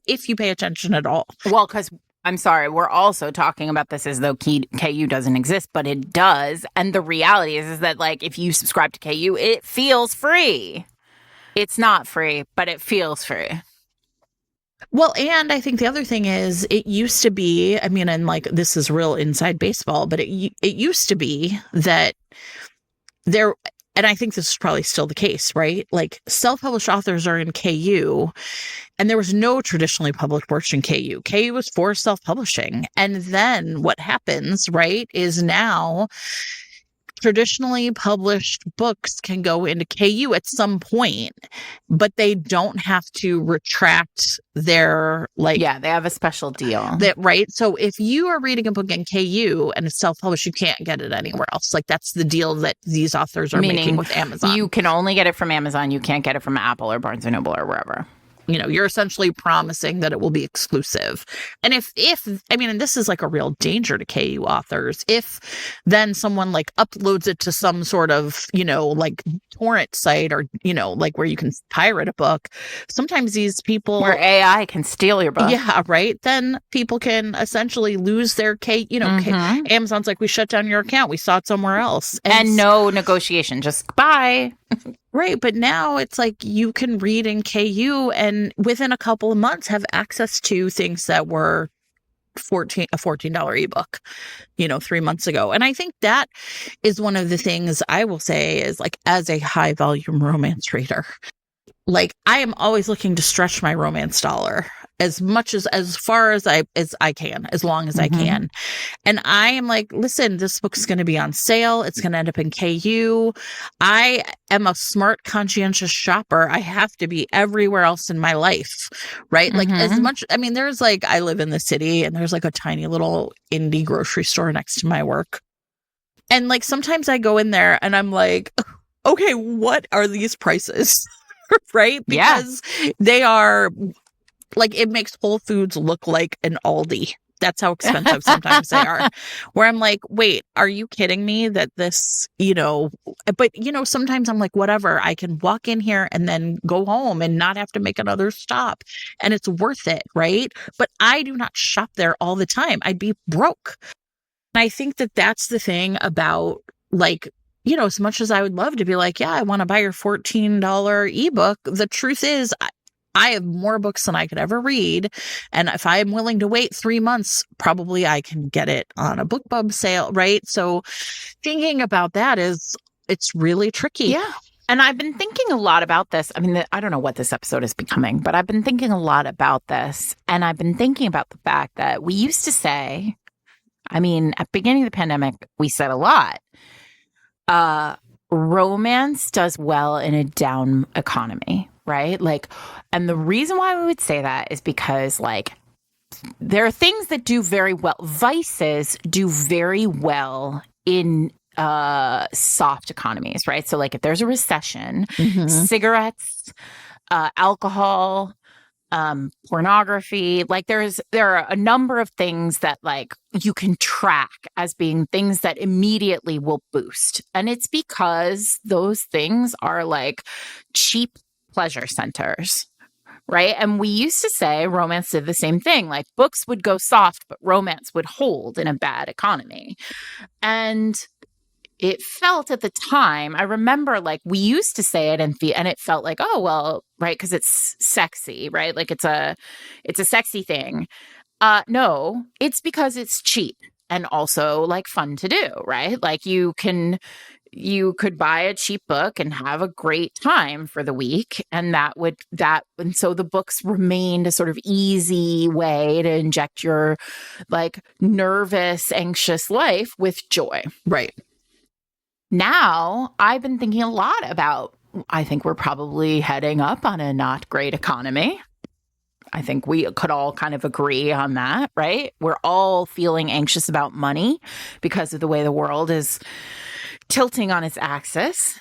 if you pay attention at all. Well, because I'm sorry, we're also talking about this as though KU doesn't exist, but it does. And the reality is that like if you subscribe to KU, it feels free. It's not free, but it feels free. Well, and I think the other thing is it used to be, I mean, and like this is real inside baseball, but it used to be that there, and I think this is probably still the case, right? Like self-published authors are in KU and there was no traditionally published works in KU. KU was for self-publishing. And then what happens, right, is now traditionally published books can go into KU at some point, but they don't have to retract their like. Yeah, they have a special deal. Right. So if you are reading a book in KU and it's self-published, you can't get it anywhere else. Like that's the deal that these authors are making with Amazon. You can only get it from Amazon. You can't get it from Apple or Barnes & Noble or wherever. You're essentially promising that it will be exclusive. And if I mean, and this is like a real danger to KU authors, if then someone like uploads it to some sort of, like torrent site or, like where you can pirate a book, sometimes these people. Where AI can steal your book. Yeah, right. Then people can essentially lose their Amazon's like, we shut down your account. We saw it somewhere else. And no negotiation, just bye. Right. But now it's like you can read in KU and within a couple of months have access to things that were a $14 ebook, 3 months ago. And I think that is one of the things I will say is like as a high volume romance reader, like I am always looking to stretch my romance dollar as far as I can, as long as I can. And I am like, listen, this book's going to be on sale. It's going to end up in KU. I am a smart, conscientious shopper. I have to be everywhere else in my life, right? Like as much, I mean, there's like, I live in the city and there's like a tiny little indie grocery store next to my work. And like, sometimes I go in there and I'm like, okay, what are these prices? Right? Because they are like, it makes Whole Foods look like an Aldi. That's how expensive sometimes they are. Where I'm like, wait, are you kidding me that this, but sometimes I'm like, whatever, I can walk in here and then go home and not have to make another stop. And it's worth it, right? But I do not shop there all the time. I'd be broke. And I think that that's the thing about like, as much as I would love to be like, yeah, I want to buy your $14 ebook. The truth is I have more books than I could ever read. And if I'm willing to wait 3 months, probably I can get it on a BookBub sale, right? So thinking about that it's really tricky. Yeah. And I've been thinking a lot about this. I mean, I don't know what this episode is becoming, but I've been thinking a lot about this. And I've been thinking about the fact that we used to say, I mean, at the beginning of the pandemic, we said a lot. Romance does well in a down economy, right? Like, and the reason why we would say that is because like there are things that do very well. Vices do very well in soft economies, right? So like if there's a recession, cigarettes, alcohol, pornography, like there are a number of things that like you can track as being things that immediately will boost. And it's because those things are like cheap pleasure centers, right? And we used to say romance did the same thing. Like books would go soft, but romance would hold in a bad economy. And it felt at the time, I remember like we used to say it and it felt like, oh, well, right, because it's sexy, right? Like it's a sexy thing. No, it's because it's cheap and also like fun to do, right? Like you could buy a cheap book and have a great time for the week. And and so the books remained a sort of easy way to inject your like nervous, anxious life with joy. Right. Now, I've been thinking a lot about, I think we're probably heading up on a not great economy. I think we could all kind of agree on that, right? We're all feeling anxious about money because of the way the world is tilting on its axis.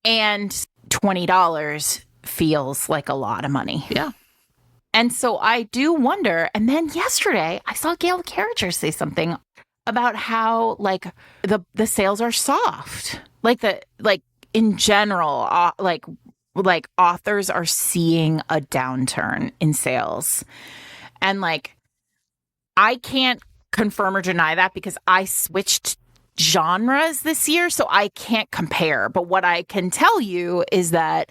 And $20 feels like a lot of money. Yeah. And so I do wonder. And then yesterday, I saw Gail Carriger say something about how like the sales are soft, like in general, like authors are seeing a downturn in sales, and like I can't confirm or deny that because I switched genres this year, so I can't compare. But what I can tell you is that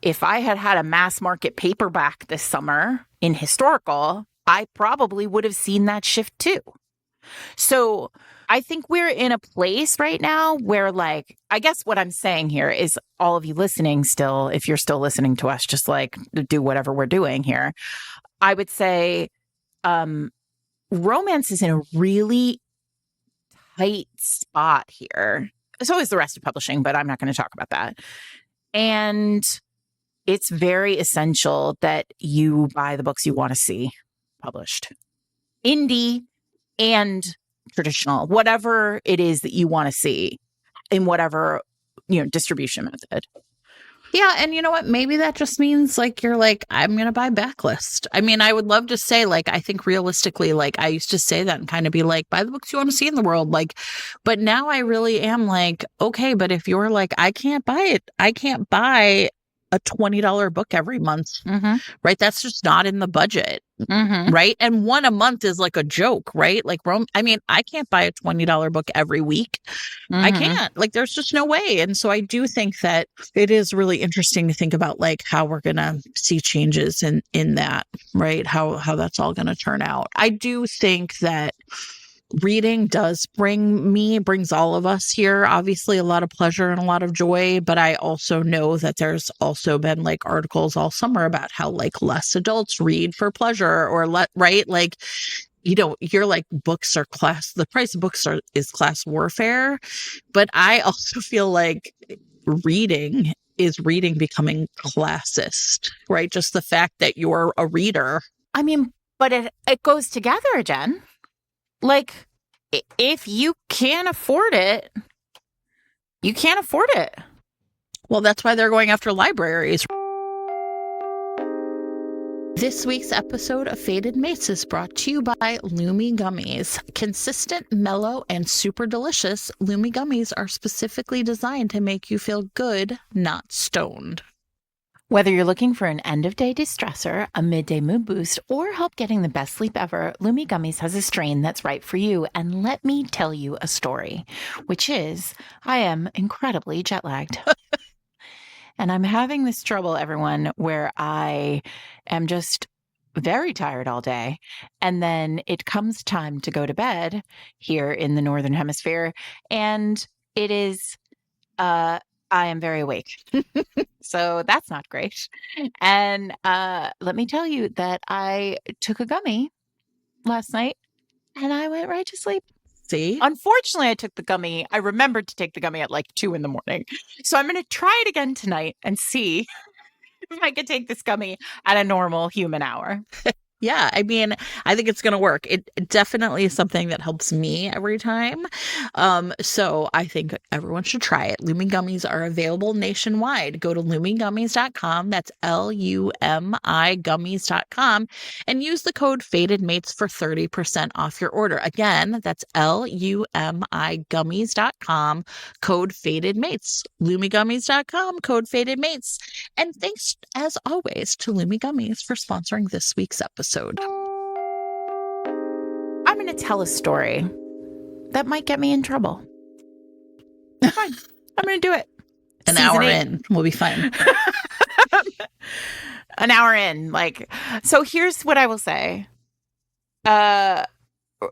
if I had had a mass market paperback this summer in historical, I probably would have seen that shift too. So I think we're in a place right now where, like, I guess what I'm saying here is all of you listening still, if you're still listening to us, just like do whatever we're doing here. I would say romance is in a really tight spot here. So is the rest of publishing, but I'm not going to talk about that. And it's very essential that you buy the books you want to see published. Indie and traditional, whatever it is that you want to see in whatever, distribution method. Yeah. And you know what? Maybe that just means like you're like, I'm going to buy backlist. I mean, I would love to say, like, I think realistically, like, I used to say that and kind of be like, buy the books you want to see in the world. Like, but now I really am like, okay, but if you're like, I can't buy it, I can't buy a $20 book every month, right? That's just not in the budget, right? And one a month is like a joke, right? Like, I mean, I can't buy a $20 book every week. I can't. Like, there's just no way. And so I do think that it is really interesting to think about like how we're going to see changes in that, right? How that's all going to turn out. I do think that reading does brings all of us here, obviously, a lot of pleasure and a lot of joy. But I also know that there's also been like articles all summer about how like less adults read for pleasure or right? Like, you're like, books are the price of books is class warfare. But I also feel like reading becoming classist, right? Just the fact that you're a reader. I mean, but it goes together, Jen. Like, if you can't afford it, you can't afford it. Well, that's why they're going after libraries. This week's episode of Fated Mates is brought to you by Lumi Gummies. Consistent, mellow, and super delicious, Lumi Gummies are specifically designed to make you feel good, not stoned. Whether you're looking for an end-of-day distressor, a midday mood boost, or help getting the best sleep ever, Lumi Gummies has a strain that's right for you. And let me tell you a story, which is I am incredibly jet-lagged. And I'm having this trouble, everyone, where I am just very tired all day. And then it comes time to go to bed here in the Northern Hemisphere. And it is, I am very awake. So that's not great. And let me tell you that I took a gummy last night and I went right to sleep. See? Unfortunately, I took the gummy. I remembered to take the gummy at like 2 a.m. So I'm going to try it again tonight and see if I could take this gummy at a normal human hour. Yeah, I mean, I think it's going to work. It definitely is something that helps me every time. So I think everyone should try it. Lumi Gummies are available nationwide. Go to lumigummies.com. That's LUMI gummies.com and use the code FATEDMATES for 30% off your order. Again, that's LUMI gummies.com, code FATEDMATES. Lumigummies.com, code FATEDMATES. And thanks, as always, to Lumi Gummies for sponsoring this week's episode. I'm going to tell a story that might get me in trouble. Fine. I'm going to do it. An hour in. We'll be fine. An hour in. So here's what I will say.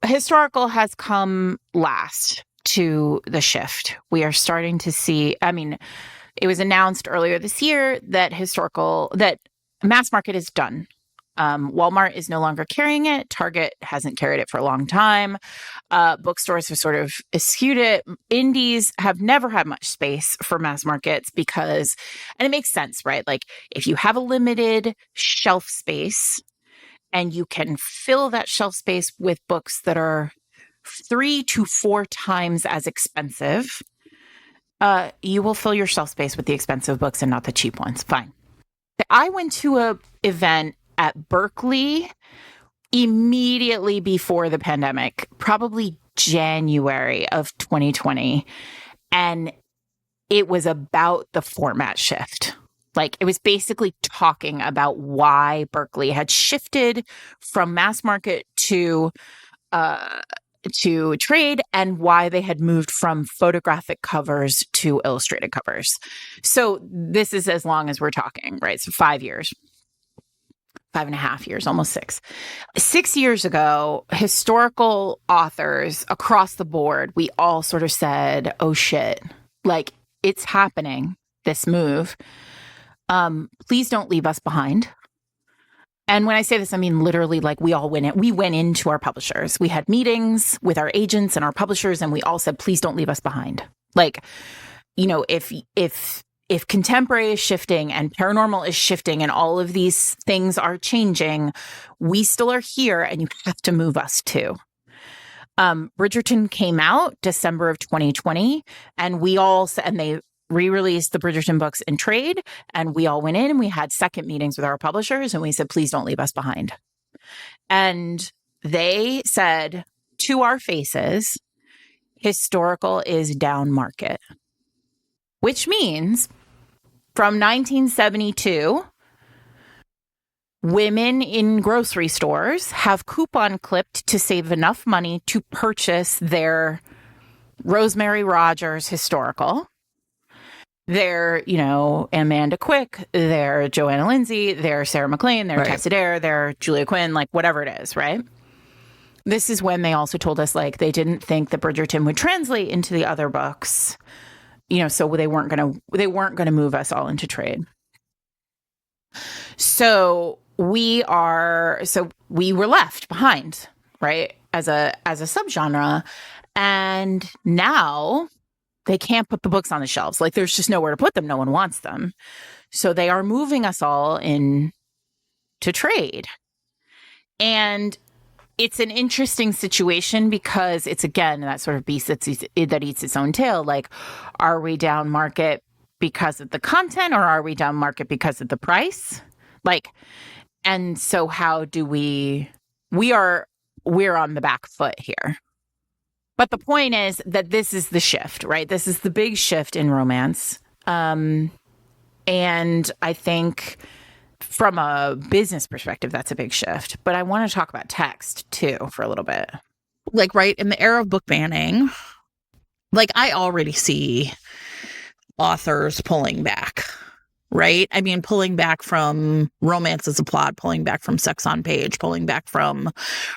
Historical has come last to the shift. We are starting to see, it was announced earlier this year that mass market is done. Walmart is no longer carrying it. Target hasn't carried it for a long time. Bookstores have sort of eschewed it. Indies have never had much space for mass markets because, and it makes sense, right? Like if you have a limited shelf space and you can fill that shelf space with books that are 3 to 4 times as expensive, you will fill your shelf space with the expensive books and not the cheap ones. Fine. I went to a event at Berkeley immediately before the pandemic, probably January of 2020. And it was about the format shift. Like it was basically talking about why Berkeley had shifted from mass market to trade and why they had moved from photographic covers to illustrated covers. So this is as long as we're talking, right? So 5 years. 5.5 years, almost 6. 6 years ago, historical authors across the board, we all sort of said, oh shit, like it's happening, this move. Please don't leave us behind. And when I say this, I mean literally like we all went in. We went into our publishers. We had meetings with our agents and our publishers, and we all said, please don't leave us behind. Like, you know, if contemporary is shifting and paranormal is shifting and all of these things are changing, we still are here and you have to move us too. Bridgerton came out December of 2020 and they re-released the Bridgerton books in trade, and we all went in and we had second meetings with our publishers and we said, please don't leave us behind. And they said to our faces, historical is down market, which means from 1972, women in grocery stores have coupon clipped to save enough money to purchase their Rosemary Rogers historical, their, you know, Amanda Quick, their Joanna Lindsay, their Sarah McLean, their Tessa Dare, their Julia Quinn, like whatever it is, right? This is when they also told us like they didn't think that Bridgerton would translate into the other books. You know, so they weren't going to move us all into trade. So we were left behind, right? As a subgenre. And now they can't put the books on the shelves. Like there's just nowhere to put them. No one wants them. So they are moving us all in to trade. And it's an interesting situation because it's, again, that sort of beast that eats its own tail. Like, are we down market because of the content or are we down market because of the price? Like, and so how do we're on the back foot here. But the point is that this is the shift, right? This is the big shift in romance. And I think from a business perspective, that's a big shift. But I want to talk about text too for a little bit. Like, right, in the era of book banning, like I already see authors pulling back, right? I mean, pulling back from romance as a plot, pulling back from sex on page, pulling back from,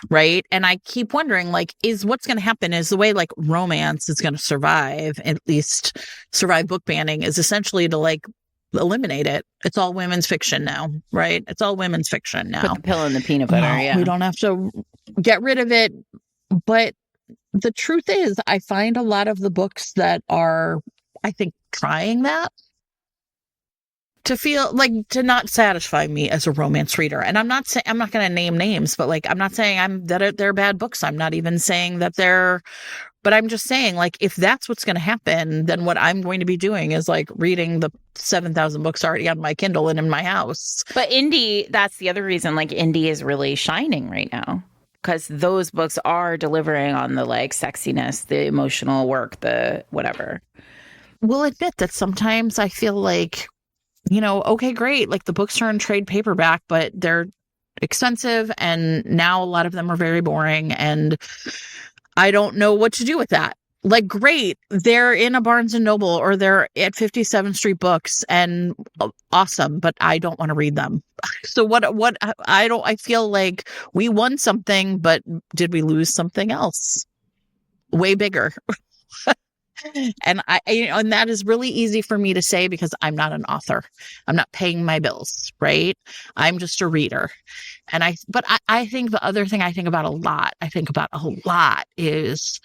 right? And I keep wondering, like, is what's going to happen is the way like romance is going to survive, at least survive book banning, is essentially to like eliminate it. It's all women's fiction now, right? It's all women's fiction now. Put the pill in the peanut butter, yeah. We don't have to get rid of it. But the truth is, I find a lot of the books that are, I think, trying that to feel like to not satisfy me as a romance reader. And I'm not saying, I'm not going to name names, but like, I'm not saying they're bad books. I'm not even saying that but I'm just saying, like, if that's what's going to happen, then what I'm going to be doing is like reading the 7,000 books already on my Kindle and in my house. But indie, that's the other reason, like, indie is really shining right now. Because those books are delivering on the like sexiness, the emotional work, the whatever. We'll admit that sometimes I feel like, you know, okay, great. Like the books are in trade paperback, but they're expensive. And now a lot of them are very boring. And I don't know what to do with that. Like, great. They're in a Barnes and Noble or they're at 57th Street Books and awesome, but I don't want to read them. So I feel like we won something, but did we lose something else? Way bigger. And and that is really easy for me to say because I'm not an author. I'm not paying my bills, right? I'm just a reader. But I think the other thing I think about a lot is,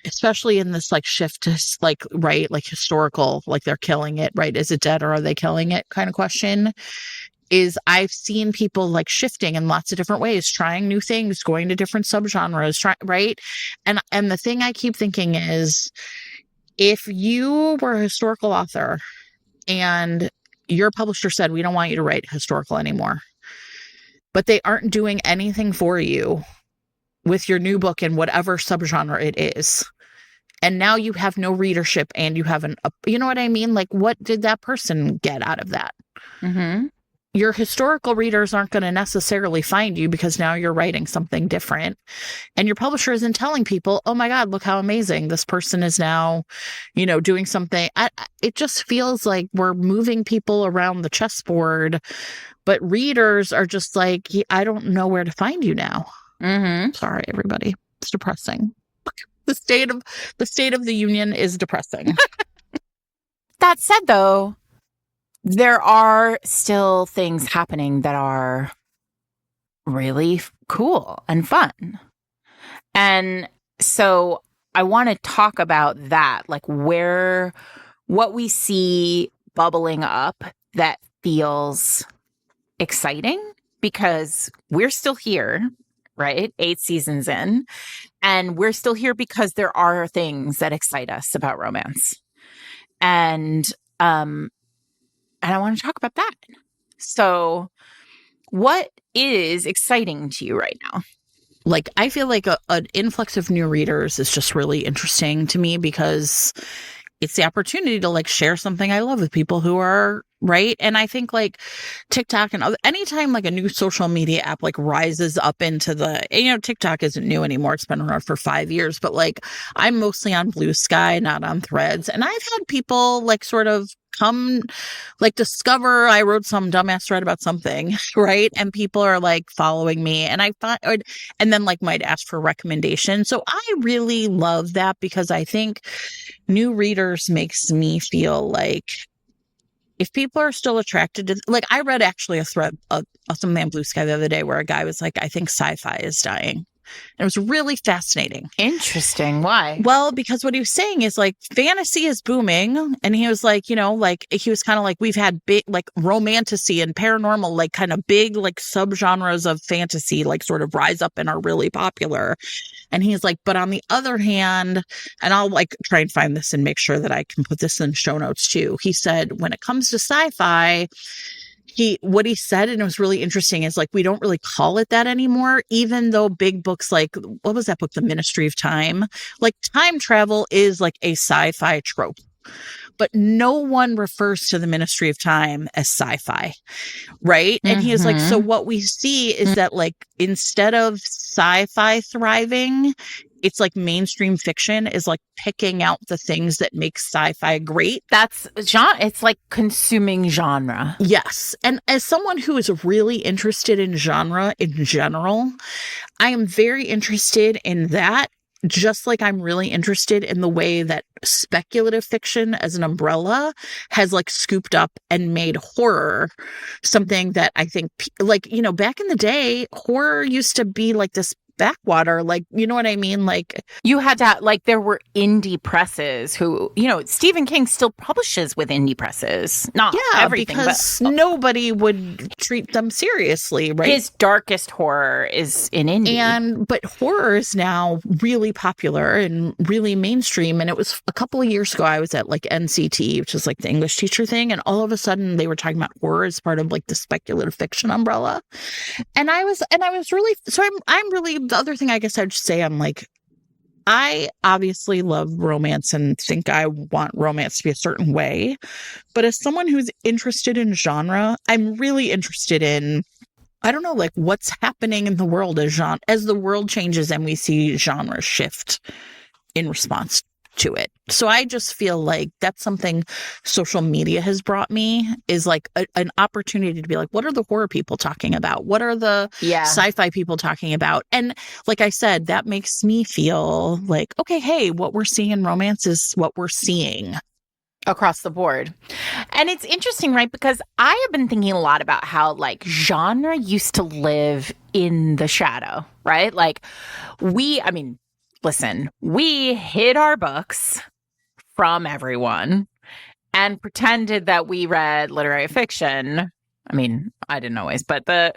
especially in this like shift to like, right, like historical, like they're killing it, right? Is it dead or are they killing it kind of question? Is I've seen people like shifting in lots of different ways, trying new things, going to different subgenres, right? And the thing I keep thinking is, if you were a historical author and your publisher said, we don't want you to write historical anymore, but they aren't doing anything for you with your new book in whatever subgenre it is, and now you have no readership and you have you know what I mean? Like, what did that person get out of that? Mm-hmm. Your historical readers aren't going to necessarily find you because now you're writing something different, and your publisher isn't telling people, oh my God, look how amazing this person is now, doing something. It just feels like we're moving people around the chessboard, but readers are just like, I don't know where to find you now. Mm-hmm. Sorry, everybody. It's depressing. The state of the union is depressing. That said, though, there are still things happening that are really cool and fun. And so I want to talk about that, like what we see bubbling up that feels exciting, because we're still here, right? 8 seasons in, and we're still here because there are things that excite us about romance. And I want to talk about that. So what is exciting to you right now? Like, I feel like an influx of new readers is just really interesting to me, because it's the opportunity to like share something I love with people who are right. And I think like TikTok and anytime like a new social media app like rises up into TikTok isn't new anymore. It's been around for 5 years, but like I'm mostly on Blue Sky, not on Threads. And I've had people like sort of come like discover I wrote some dumbass thread about something, right? And people are like following me, and and then like might ask for recommendations. So I really love that, because I think new readers makes me feel like if people are still attracted to, like, I read actually a thread of something on Blue Sky the other day where a guy was like, I think sci-fi is dying. And it was really fascinating. Interesting. Why? Well, because what he was saying is like fantasy is booming. And he was like, like he was kind of like, we've had big like romantasy and paranormal, like kind of big like subgenres of fantasy, like sort of rise up and are really popular. And he's like, but on the other hand, and I'll like try and find this and make sure that I can put this in show notes too. He said, when it comes to sci-fi, what he said, and it was really interesting, is like, we don't really call it that anymore, even though big books like, what was that book? The Ministry of Time, like time travel is like a sci-fi trope, but no one refers to the Ministry of Time as sci-fi. Right. And he was like, so what we see is that like, instead of sci-fi thriving, it's like mainstream fiction is like picking out the things that make sci-fi great. That's genre. It's like consuming genre. Yes. And as someone who is really interested in genre in general, I am very interested in that. Just like I'm really interested in the way that speculative fiction as an umbrella has like scooped up and made horror something that I think like, back in the day, horror used to be like this backwater, like, you know what I mean? Like, you had to, like, there were indie presses who, Stephen King still publishes with indie presses. Not everything, because but nobody would treat them seriously, right? His darkest horror is in indie. But horror is now really popular and really mainstream. And it was a couple of years ago, I was at like NCT, which is like the English teacher thing. And all of a sudden they were talking about horror as part of like the speculative fiction umbrella. And I was really, so I'm really, the other thing I guess I'd say, I'm like, I obviously love romance and think I want romance to be a certain way. But as someone who's interested in genre, I'm really interested in, I don't know, like what's happening in the world as the world changes and we see genre shift in response to it. So I just feel like that's something social media has brought me, is like an opportunity to be like, what are the horror people talking about? What are the sci-fi people talking about? And like I said, that makes me feel like, okay, hey, what we're seeing in romance is what we're seeing across the board. And it's interesting, right? Because I have been thinking a lot about how like genre used to live in the shadow, right? Like listen, we hid our books from everyone and pretended that we read literary fiction. I mean, I didn't always, but a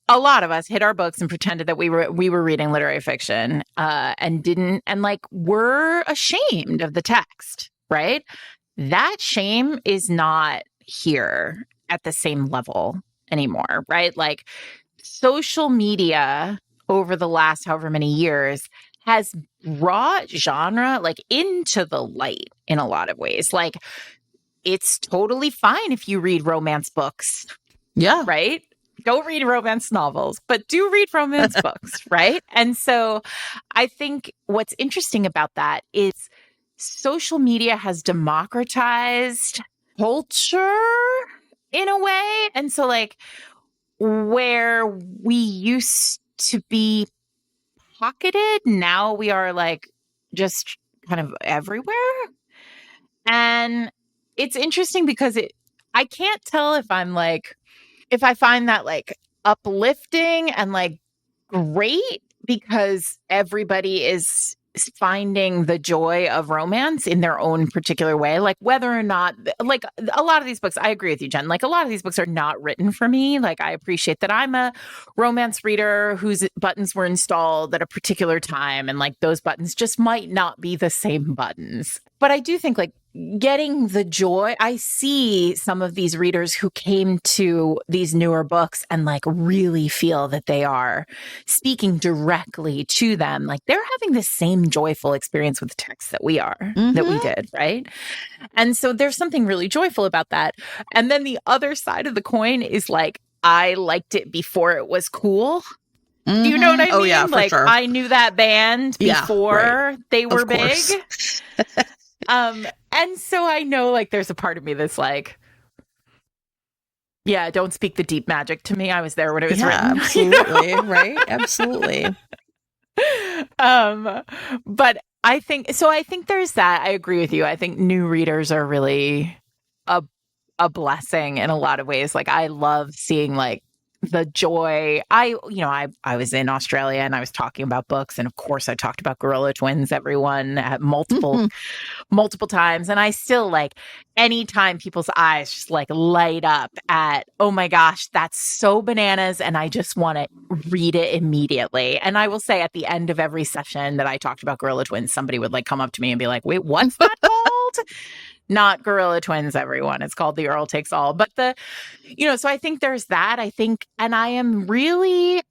lot of us hid our books and pretended that we were reading literary fiction, and like we're ashamed of the text, right? That shame is not here at the same level anymore, right? Like social media over the last however many years has brought genre like into the light in a lot of ways. Like it's totally fine if you read romance books. Yeah. Right? Don't read romance novels, but do read romance books, right? And so I think what's interesting about that is social media has democratized culture in a way. And so like where we used to be pocketed, now we are like just kind of everywhere. And it's interesting because I can't tell if I find that like uplifting and like great because everybody is finding the joy of romance in their own particular way. Like whether or not, like a lot of these books, I agree with you, Jen, like a lot of these books are not written for me. Like I appreciate that I'm a romance reader whose buttons were installed at a particular time. And like those buttons just might not be the same buttons. But I do think like getting the joy, I see some of these readers who came to these newer books and like really feel that they are speaking directly to them. Like they're having the same joyful experience with the text that we are, that we did, right? And so there's something really joyful about that. And then the other side of the coin is like, I liked it before it was cool. Do you know what I mean? Oh, yeah, for like sure. I knew that band before they were big. And so I know like there's a part of me that's like, yeah, don't speak the deep magic to me. I was there when it was written. Absolutely. Right. Absolutely. But I think there's that. I agree with you. I think new readers are really a blessing in a lot of ways. Like I love seeing like the joy. I was in Australia and I was talking about books, and of course I talked about Gorilla Twins, everyone, at multiple times. And I still like anytime people's eyes just like light up at, oh my gosh, that's so bananas, and I just want to read it immediately. And I will say at the end of every session that I talked about Gorilla Twins, somebody would like come up to me and be like, wait, what's that called? Not Gorilla Twins, everyone. It's called The Earl Takes All. But so I think there's that. And I am really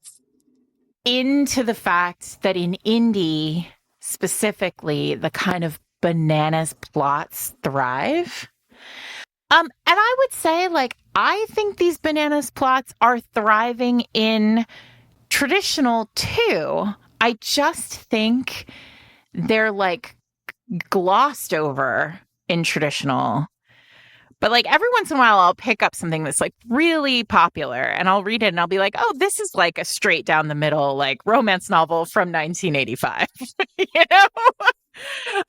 into the fact that in indie specifically, the kind of bananas plots thrive. And I would say, like, I think these bananas plots are thriving in traditional too. I just think they're like glossed over in traditional. But like every once in a while I'll pick up something that's like really popular and I'll read it and I'll be like, oh, this is like a straight down the middle like romance novel from 1985.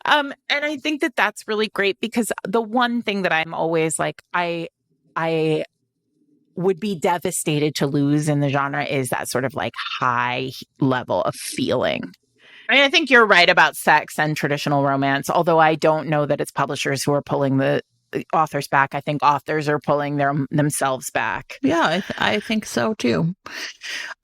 And I think that that's really great because the one thing that I'm always like I would be devastated to lose in the genre is that sort of like high level of feeling. I mean, I think you're right about sex and traditional romance, although I don't know that it's publishers who are pulling the authors back. I think authors are pulling themselves back. Yeah, I think so too.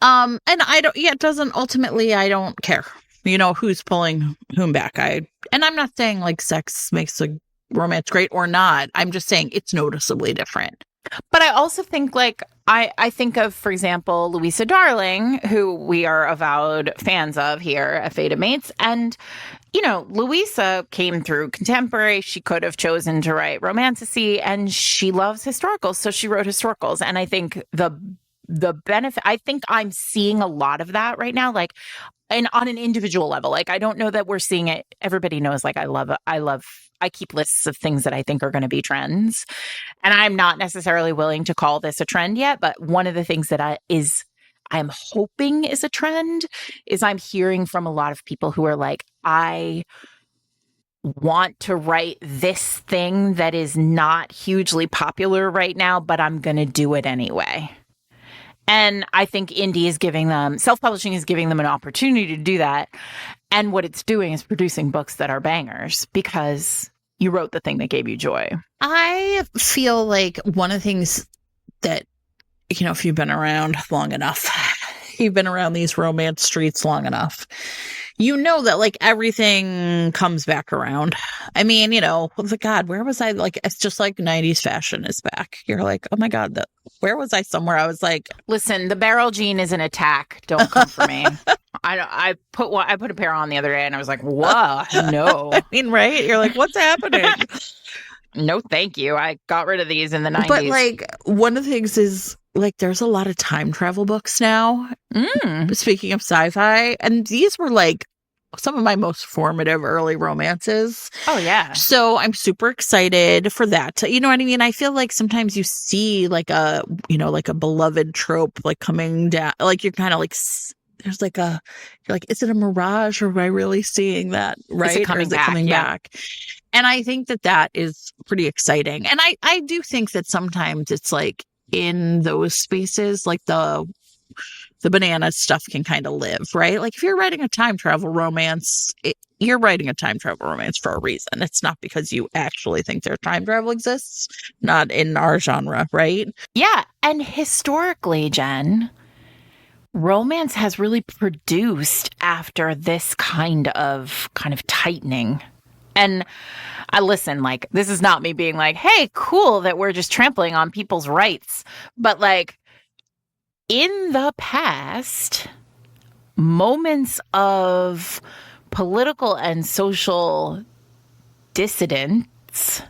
And it doesn't ultimately, I don't care, who's pulling whom back. I'm not saying like sex makes a romance great or not. I'm just saying it's noticeably different. But I also think like, I think of, for example, Louisa Darling, who we are avowed fans of here at Fata Mates. And, Louisa came through contemporary. She could have chosen to write romantasy, and she loves historicals. So she wrote historicals. And I think the the benefit, I think I'm seeing a lot of that right now, like, and on an individual level. Like, I don't know that we're seeing it. Everybody knows, like, I keep lists of things that I think are going to be trends. And I'm not necessarily willing to call this a trend yet, but one of the things that I'm hoping is a trend is I'm hearing from a lot of people who are like, I want to write this thing that is not hugely popular right now, but I'm going to do it anyway. And I think indie is giving them, self-publishing is giving them an opportunity to do that. And what it's doing is producing books that are bangers because you wrote the thing that gave you joy. I feel like one of the things that, you know, if you've been around long enough, you've been around these romance streets long enough, you know that like everything comes back around. I mean, you know, God, where was I? Like, it's just like 90s fashion is back. You're like, oh my God, where was I somewhere? I was like, listen, the barrel jean is an attack. Don't come for me. I put a pair on the other day and I was like, whoa, no. I mean, right? You're like, what's happening? No, thank you. I got rid of these in the 90s. But like, one of the things is like, there's a lot of time travel books now. Speaking of sci-fi, and these were like some of my most formative early romances. Oh, yeah. So I'm super excited for that. You know what I mean? I feel like sometimes you see like a, you know, like a beloved trope like coming down, like you're kind of like, there's like you're like, is it a mirage or am I really seeing that? Right? Is it coming back? And I think that is pretty exciting. And I do think that sometimes it's like in those spaces, like the banana stuff can kind of live, right? Like if you're writing a time travel romance, you're writing a time travel romance for a reason. It's not because you actually think their time travel exists, not in our genre, right? Yeah. And historically, Jen, romance has really produced after this kind of tightening. And I listen, like, this is not me being like, hey, cool that we're just trampling on people's rights. But like, in the past, moments of political and social dissidence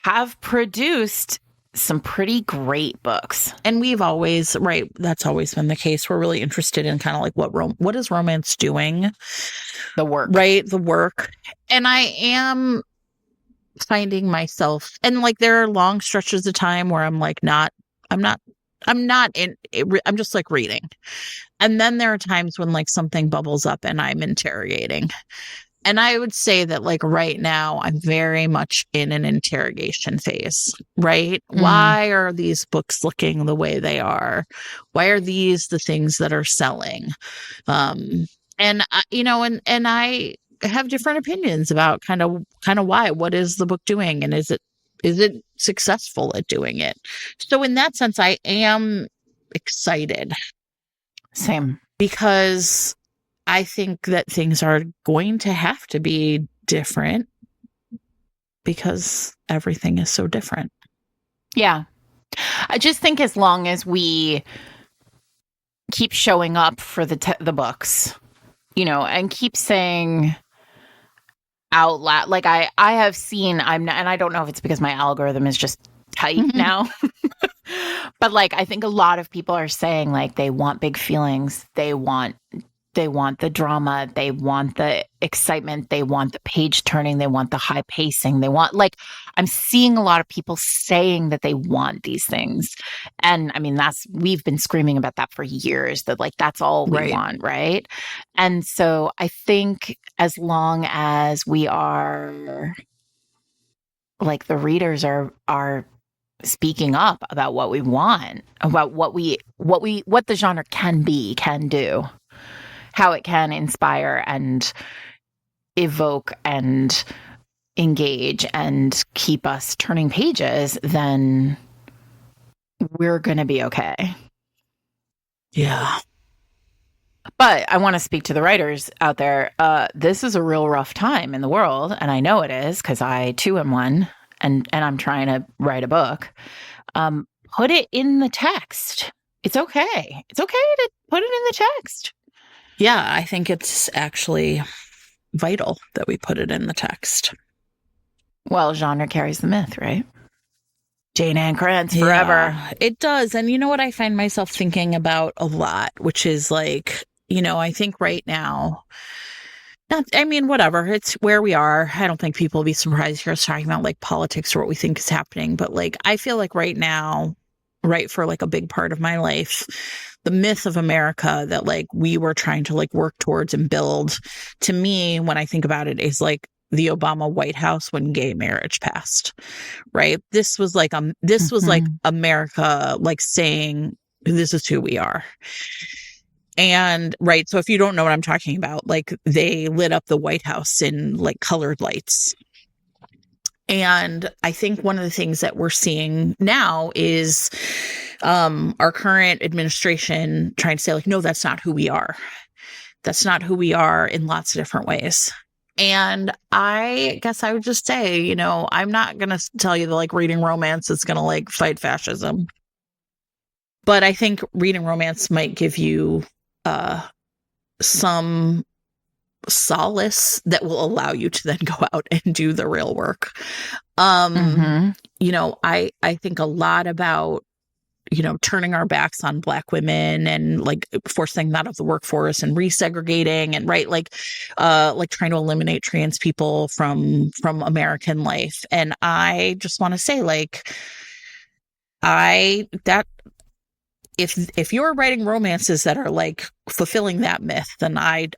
have produced some pretty great books. And we've always, right, that's always been the case. We're really interested in kind of like what is romance doing? The work. Right, the work. And I am finding myself, and like there are long stretches of time where I'm like I'm just like reading. And then there are times when like something bubbles up and I'm interrogating. And I would say that like right now I'm very much in an interrogation phase, right? Why are these books looking the way they are? Why are these the things that are selling? And you know, and I have different opinions about kind of why. What is the book doing? And is it successful at doing it? So in that sense, I am excited. Same. Because I think that things are going to have to be different because everything is so different. Yeah. I just think as long as we keep showing up for the books, you know, and keep saying out loud, like I have seen, and I don't know if it's because my algorithm is just tight now, but like I think a lot of people are saying like they want big feelings, they want the drama, they want the excitement, they want the page turning, they want the high pacing, they want, like, I'm seeing a lot of people saying that they want these things. And I mean, we've been screaming about that for years, that like, that's all we want, right? And so I think as long as we are, like, the readers are speaking up about what we want, about what the genre can do, how it can inspire and evoke and engage and keep us turning pages, then we're going to be okay. Yeah. But I want to speak to the writers out there. This is a real rough time in the world, and I know it is because I too am one, and I'm trying to write a book. Put it in the text. It's okay. It's okay to put it in the text. Yeah, I think it's actually vital that we put it in the text. Well, genre carries the myth, right? Jane Ann Krantz forever. Yeah, it does. And you know what I find myself thinking about a lot, which is like, I think right now, whatever, it's where we are. I don't think people will be surprised here us talking about like politics or what we think is happening. But like, I feel like right now, right, for like a big part of my life, the myth of America that like we were trying to like work towards and build, to me, when I think about it, is like the Obama White House when gay marriage passed, right? This was like America like saying, this is who we are. And right, so if you don't know what I'm talking about, like they lit up the White House in like colored lights. And I think one of the things that we're seeing now is our current administration trying to say like, no, that's not who we are. That's not who we are in lots of different ways. And I guess I would just say, I'm not going to tell you that like reading romance is going to like fight fascism. But I think reading romance might give you some solace that will allow you to then go out and do the real work. I think a lot about, turning our backs on Black women and like forcing them out of the workforce and resegregating and like trying to eliminate trans people from American life. And I just want to say like, if you're writing romances that are like fulfilling that myth, then I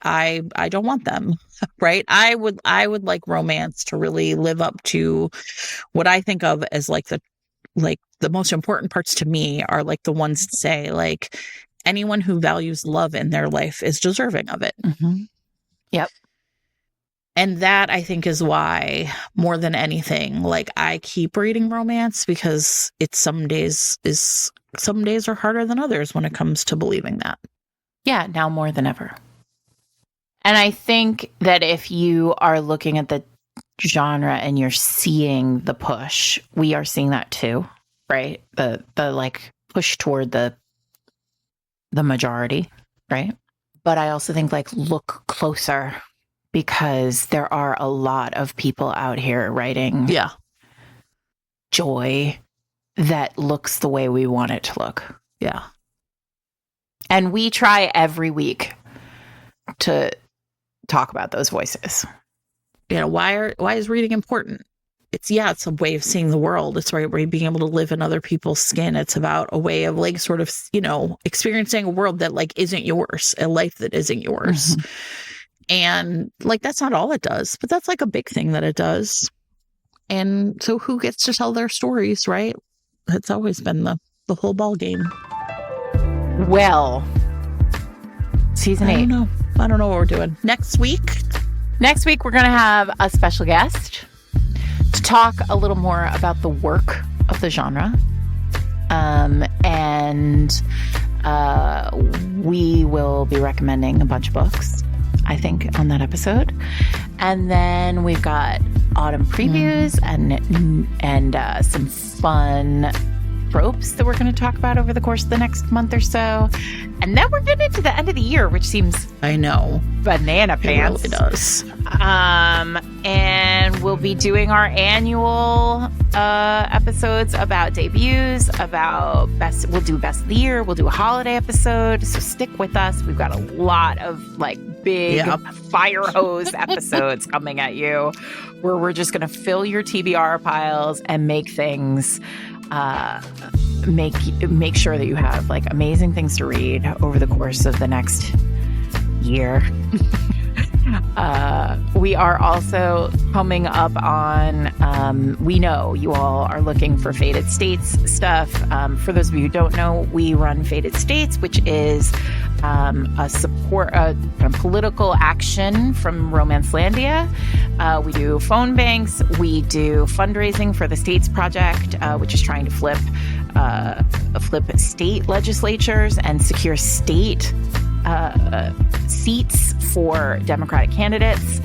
don't want them, right? I would like romance to really live up to what I think of as like the most important parts to me are like the ones that say like anyone who values love in their life is deserving of it. Mm-hmm. Yep. And that I think is why more than anything, like I keep reading romance, because it's some days are harder than others when it comes to believing that. Yeah, now more than ever. And I think that if you are looking at the genre and you're seeing the push, we are seeing that too, right? The like push toward the majority, right? But I also think like look closer, because there are a lot of people out here writing joy that looks the way we want it to look. Yeah. And we try every week to talk about those voices. Why is reading important? It's a way of seeing the world. It's right, being able to live in other people's skin. It's about a way of like sort of, experiencing a world that like isn't yours, a life that isn't yours. Mm-hmm. And like, that's not all it does, but that's like a big thing that it does. And so who gets to tell their stories, right? It's always been the whole ball game. Well, season 8. I don't know what we're doing. Next week, we're going to have a special guest to talk a little more about the work of the genre. And we will be recommending a bunch of books, I think, on that episode. And then we've got autumn previews and some fun tropes that we're going to talk about over the course of the next month or so. And then we're getting into the end of the year, which seems, I know, banana pants. It really does. And we'll be doing our annual episodes about debuts, about we'll do best of the year, we'll do a holiday episode, so stick with us. We've got a lot of like big fire hose episodes coming at you, where we're just going to fill your TBR piles and make things make sure that you have like amazing things to read over the course of the next year. We are also coming up on, we know you all are looking for Fated States stuff. For those of you who don't know, we run Fated States, which is a political action from Romancelandia. We do phone banks. We do fundraising for the States Project, which is trying to flip state legislatures and secure state seats for Democratic candidates.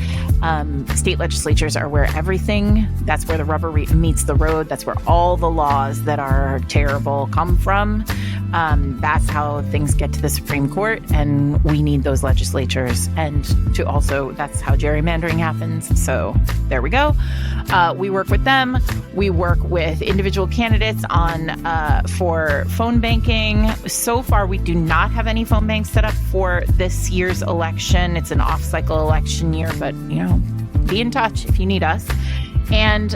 State legislatures are where that's where the rubber meets the road. That's where all the laws that are terrible come from. That's how things get to the Supreme Court, and we need those legislatures. And to also, that's how gerrymandering happens. So there we go. We work with them. We work with individual candidates on for phone banking. So far, we do not have any phone banks set up for this year's election. It's an off-cycle election year, but, be in touch if you need us. And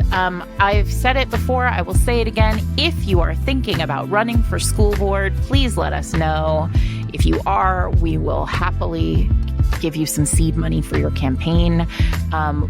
I've said it before, I will say it again. If you are thinking about running for school board, please let us know. If you are, we will happily give you some seed money for your campaign.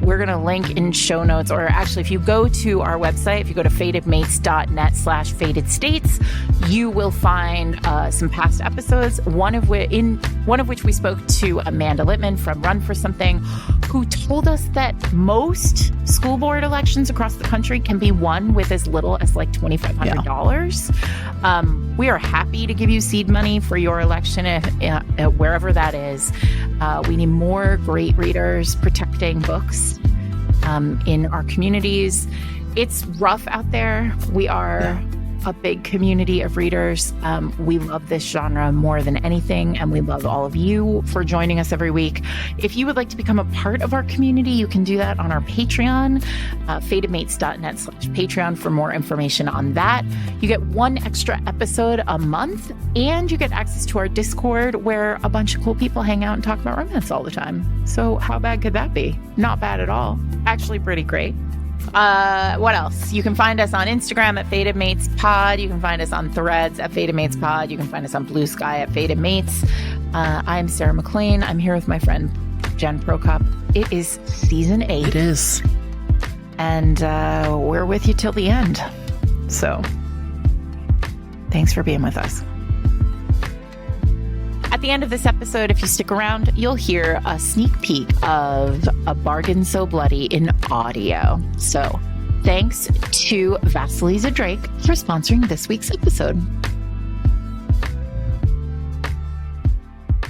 We're going to link in show notes, or actually, if you go to our website, if you go to fadedmates.net/fadedstates, you will find some past episodes, one of which we spoke to Amanda Littman from Run for Something, who told us that most school board elections across the country can be won with as little as like $2,500. We are happy to give you seed money for your election, wherever that is. We need more great readers protecting books in our communities. It's rough out there. We are a big community of readers. We love this genre more than anything, and we love all of you for joining us every week. If you would like to become a part of our community, you can do that on our Patreon, fadedmates.net/Patreon for more information on that. You get one extra episode a month, and you get access to our Discord, where a bunch of cool people hang out and talk about romance all the time. So how bad could that be? Not bad at all. Actually pretty great. What else? You can find us on Instagram at FadedMatesPod. You can find us on Threads at FadedMatesPod. You can find us on Blue Sky at FadedMates. I'm Sarah McLean. I'm here with my friend Jen Prokop. It is season 8. It is. And we're with you till the end. So thanks for being with us. At the end of this episode, if you stick around, you'll hear a sneak peek of A Bargain So Bloody in audio. So thanks to Vasilisa Drake for sponsoring this week's episode.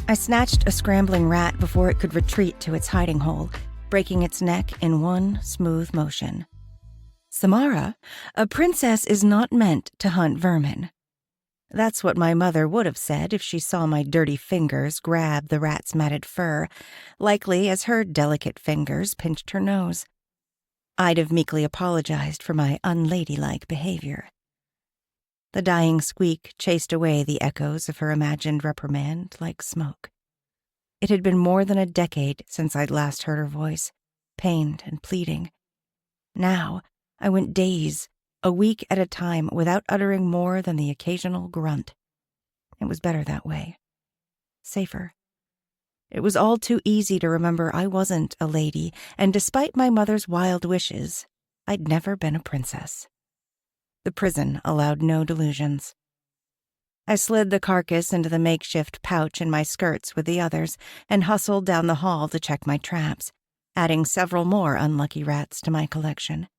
I snatched a scrambling rat before it could retreat to its hiding hole, breaking its neck in one smooth motion. Samara, a princess is not meant to hunt vermin. That's what my mother would have said if she saw my dirty fingers grab the rat's matted fur, likely as her delicate fingers pinched her nose. I'd have meekly apologized for my unladylike behavior. The dying squeak chased away the echoes of her imagined reprimand like smoke. It had been more than a decade since I'd last heard her voice, pained and pleading. Now I went days, a week at a time, without uttering more than the occasional grunt. It was better that way. Safer. It was all too easy to remember I wasn't a lady, and despite my mother's wild wishes, I'd never been a princess. The prison allowed no delusions. I slid the carcass into the makeshift pouch in my skirts with the others and hustled down the hall to check my traps, adding several more unlucky rats to my collection.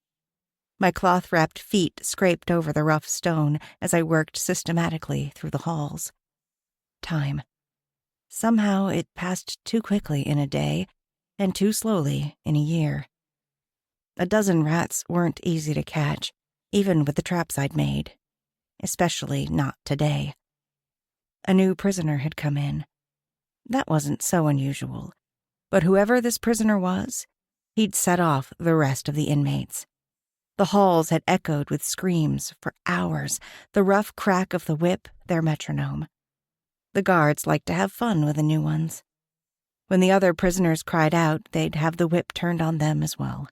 My cloth-wrapped feet scraped over the rough stone as I worked systematically through the halls. Time. Somehow it passed too quickly in a day, and too slowly in a year. A dozen rats weren't easy to catch, even with the traps I'd made. Especially not today. A new prisoner had come in. That wasn't so unusual, but whoever this prisoner was, he'd set off the rest of the inmates. The halls had echoed with screams for hours, the rough crack of the whip their metronome. The guards liked to have fun with the new ones. When the other prisoners cried out, they'd have the whip turned on them as well.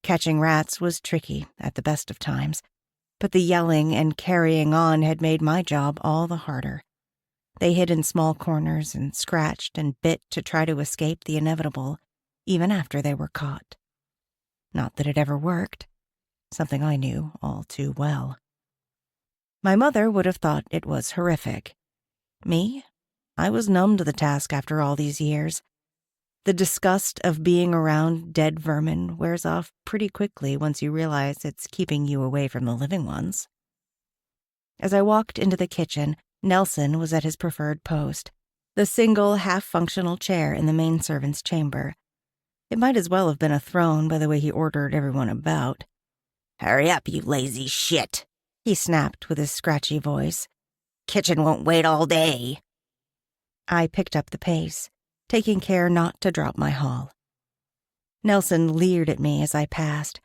Catching rats was tricky at the best of times, but the yelling and carrying on had made my job all the harder. They hid in small corners and scratched and bit to try to escape the inevitable, even after they were caught. Not that it ever worked, something I knew all too well. My mother would have thought it was horrific. Me? I was numb to the task after all these years. The disgust of being around dead vermin wears off pretty quickly once you realize it's keeping you away from the living ones. As I walked into the kitchen, Nelson was at his preferred post, the single half-functional chair in the main servant's chamber. It might as well have been a throne by the way he ordered everyone about. "Hurry up, you lazy shit," he snapped with his scratchy voice. kitchen won't wait all day." I picked up the pace, taking care not to drop my haul. Nelson leered at me as I passed.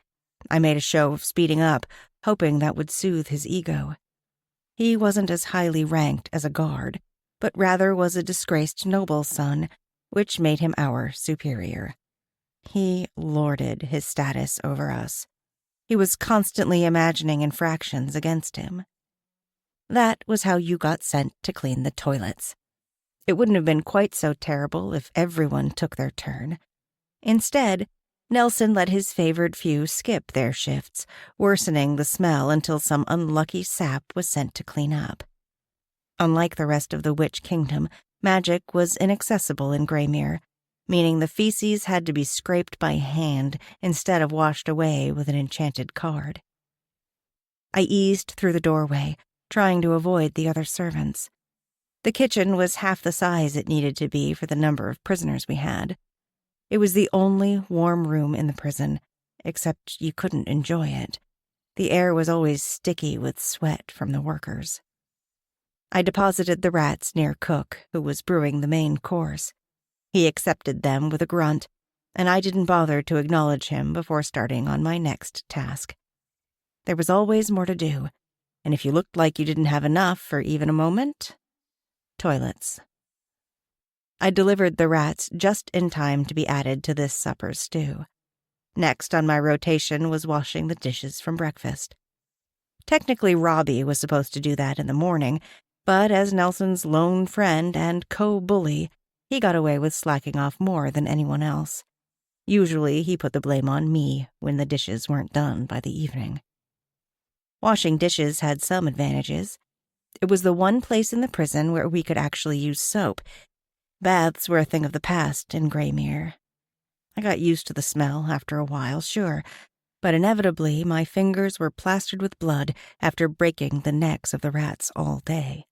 I made a show of speeding up, hoping that would soothe his ego. He wasn't as highly ranked as a guard, but rather was a disgraced noble's son, which made him our superior. He lorded his status over us. He was constantly imagining infractions against him. That was how you got sent to clean the toilets. It wouldn't have been quite so terrible if everyone took their turn. Instead, Nelson let his favored few skip their shifts, worsening the smell until some unlucky sap was sent to clean up. Unlike the rest of the Witch Kingdom, magic was inaccessible in Greymere, meaning the feces had to be scraped by hand instead of washed away with an enchanted card. I eased through the doorway, trying to avoid the other servants. The kitchen was half the size it needed to be for the number of prisoners we had. It was the only warm room in the prison, except you couldn't enjoy it. The air was always sticky with sweat from the workers. I deposited the rats near Cook, who was brewing the main course. He accepted them with a grunt, and I didn't bother to acknowledge him before starting on my next task. There was always more to do, and if you looked like you didn't have enough for even a moment, toilets. I delivered the rats just in time to be added to this supper's stew. Next on my rotation was washing the dishes from breakfast. Technically, Robbie was supposed to do that in the morning, but as Nelson's lone friend and co-bully, he got away with slacking off more than anyone else. Usually, he put the blame on me when the dishes weren't done by the evening. Washing dishes had some advantages. It was the one place in the prison where we could actually use soap. Baths were a thing of the past in Greymere. I got used to the smell after a while, sure, but inevitably my fingers were plastered with blood after breaking the necks of the rats all day.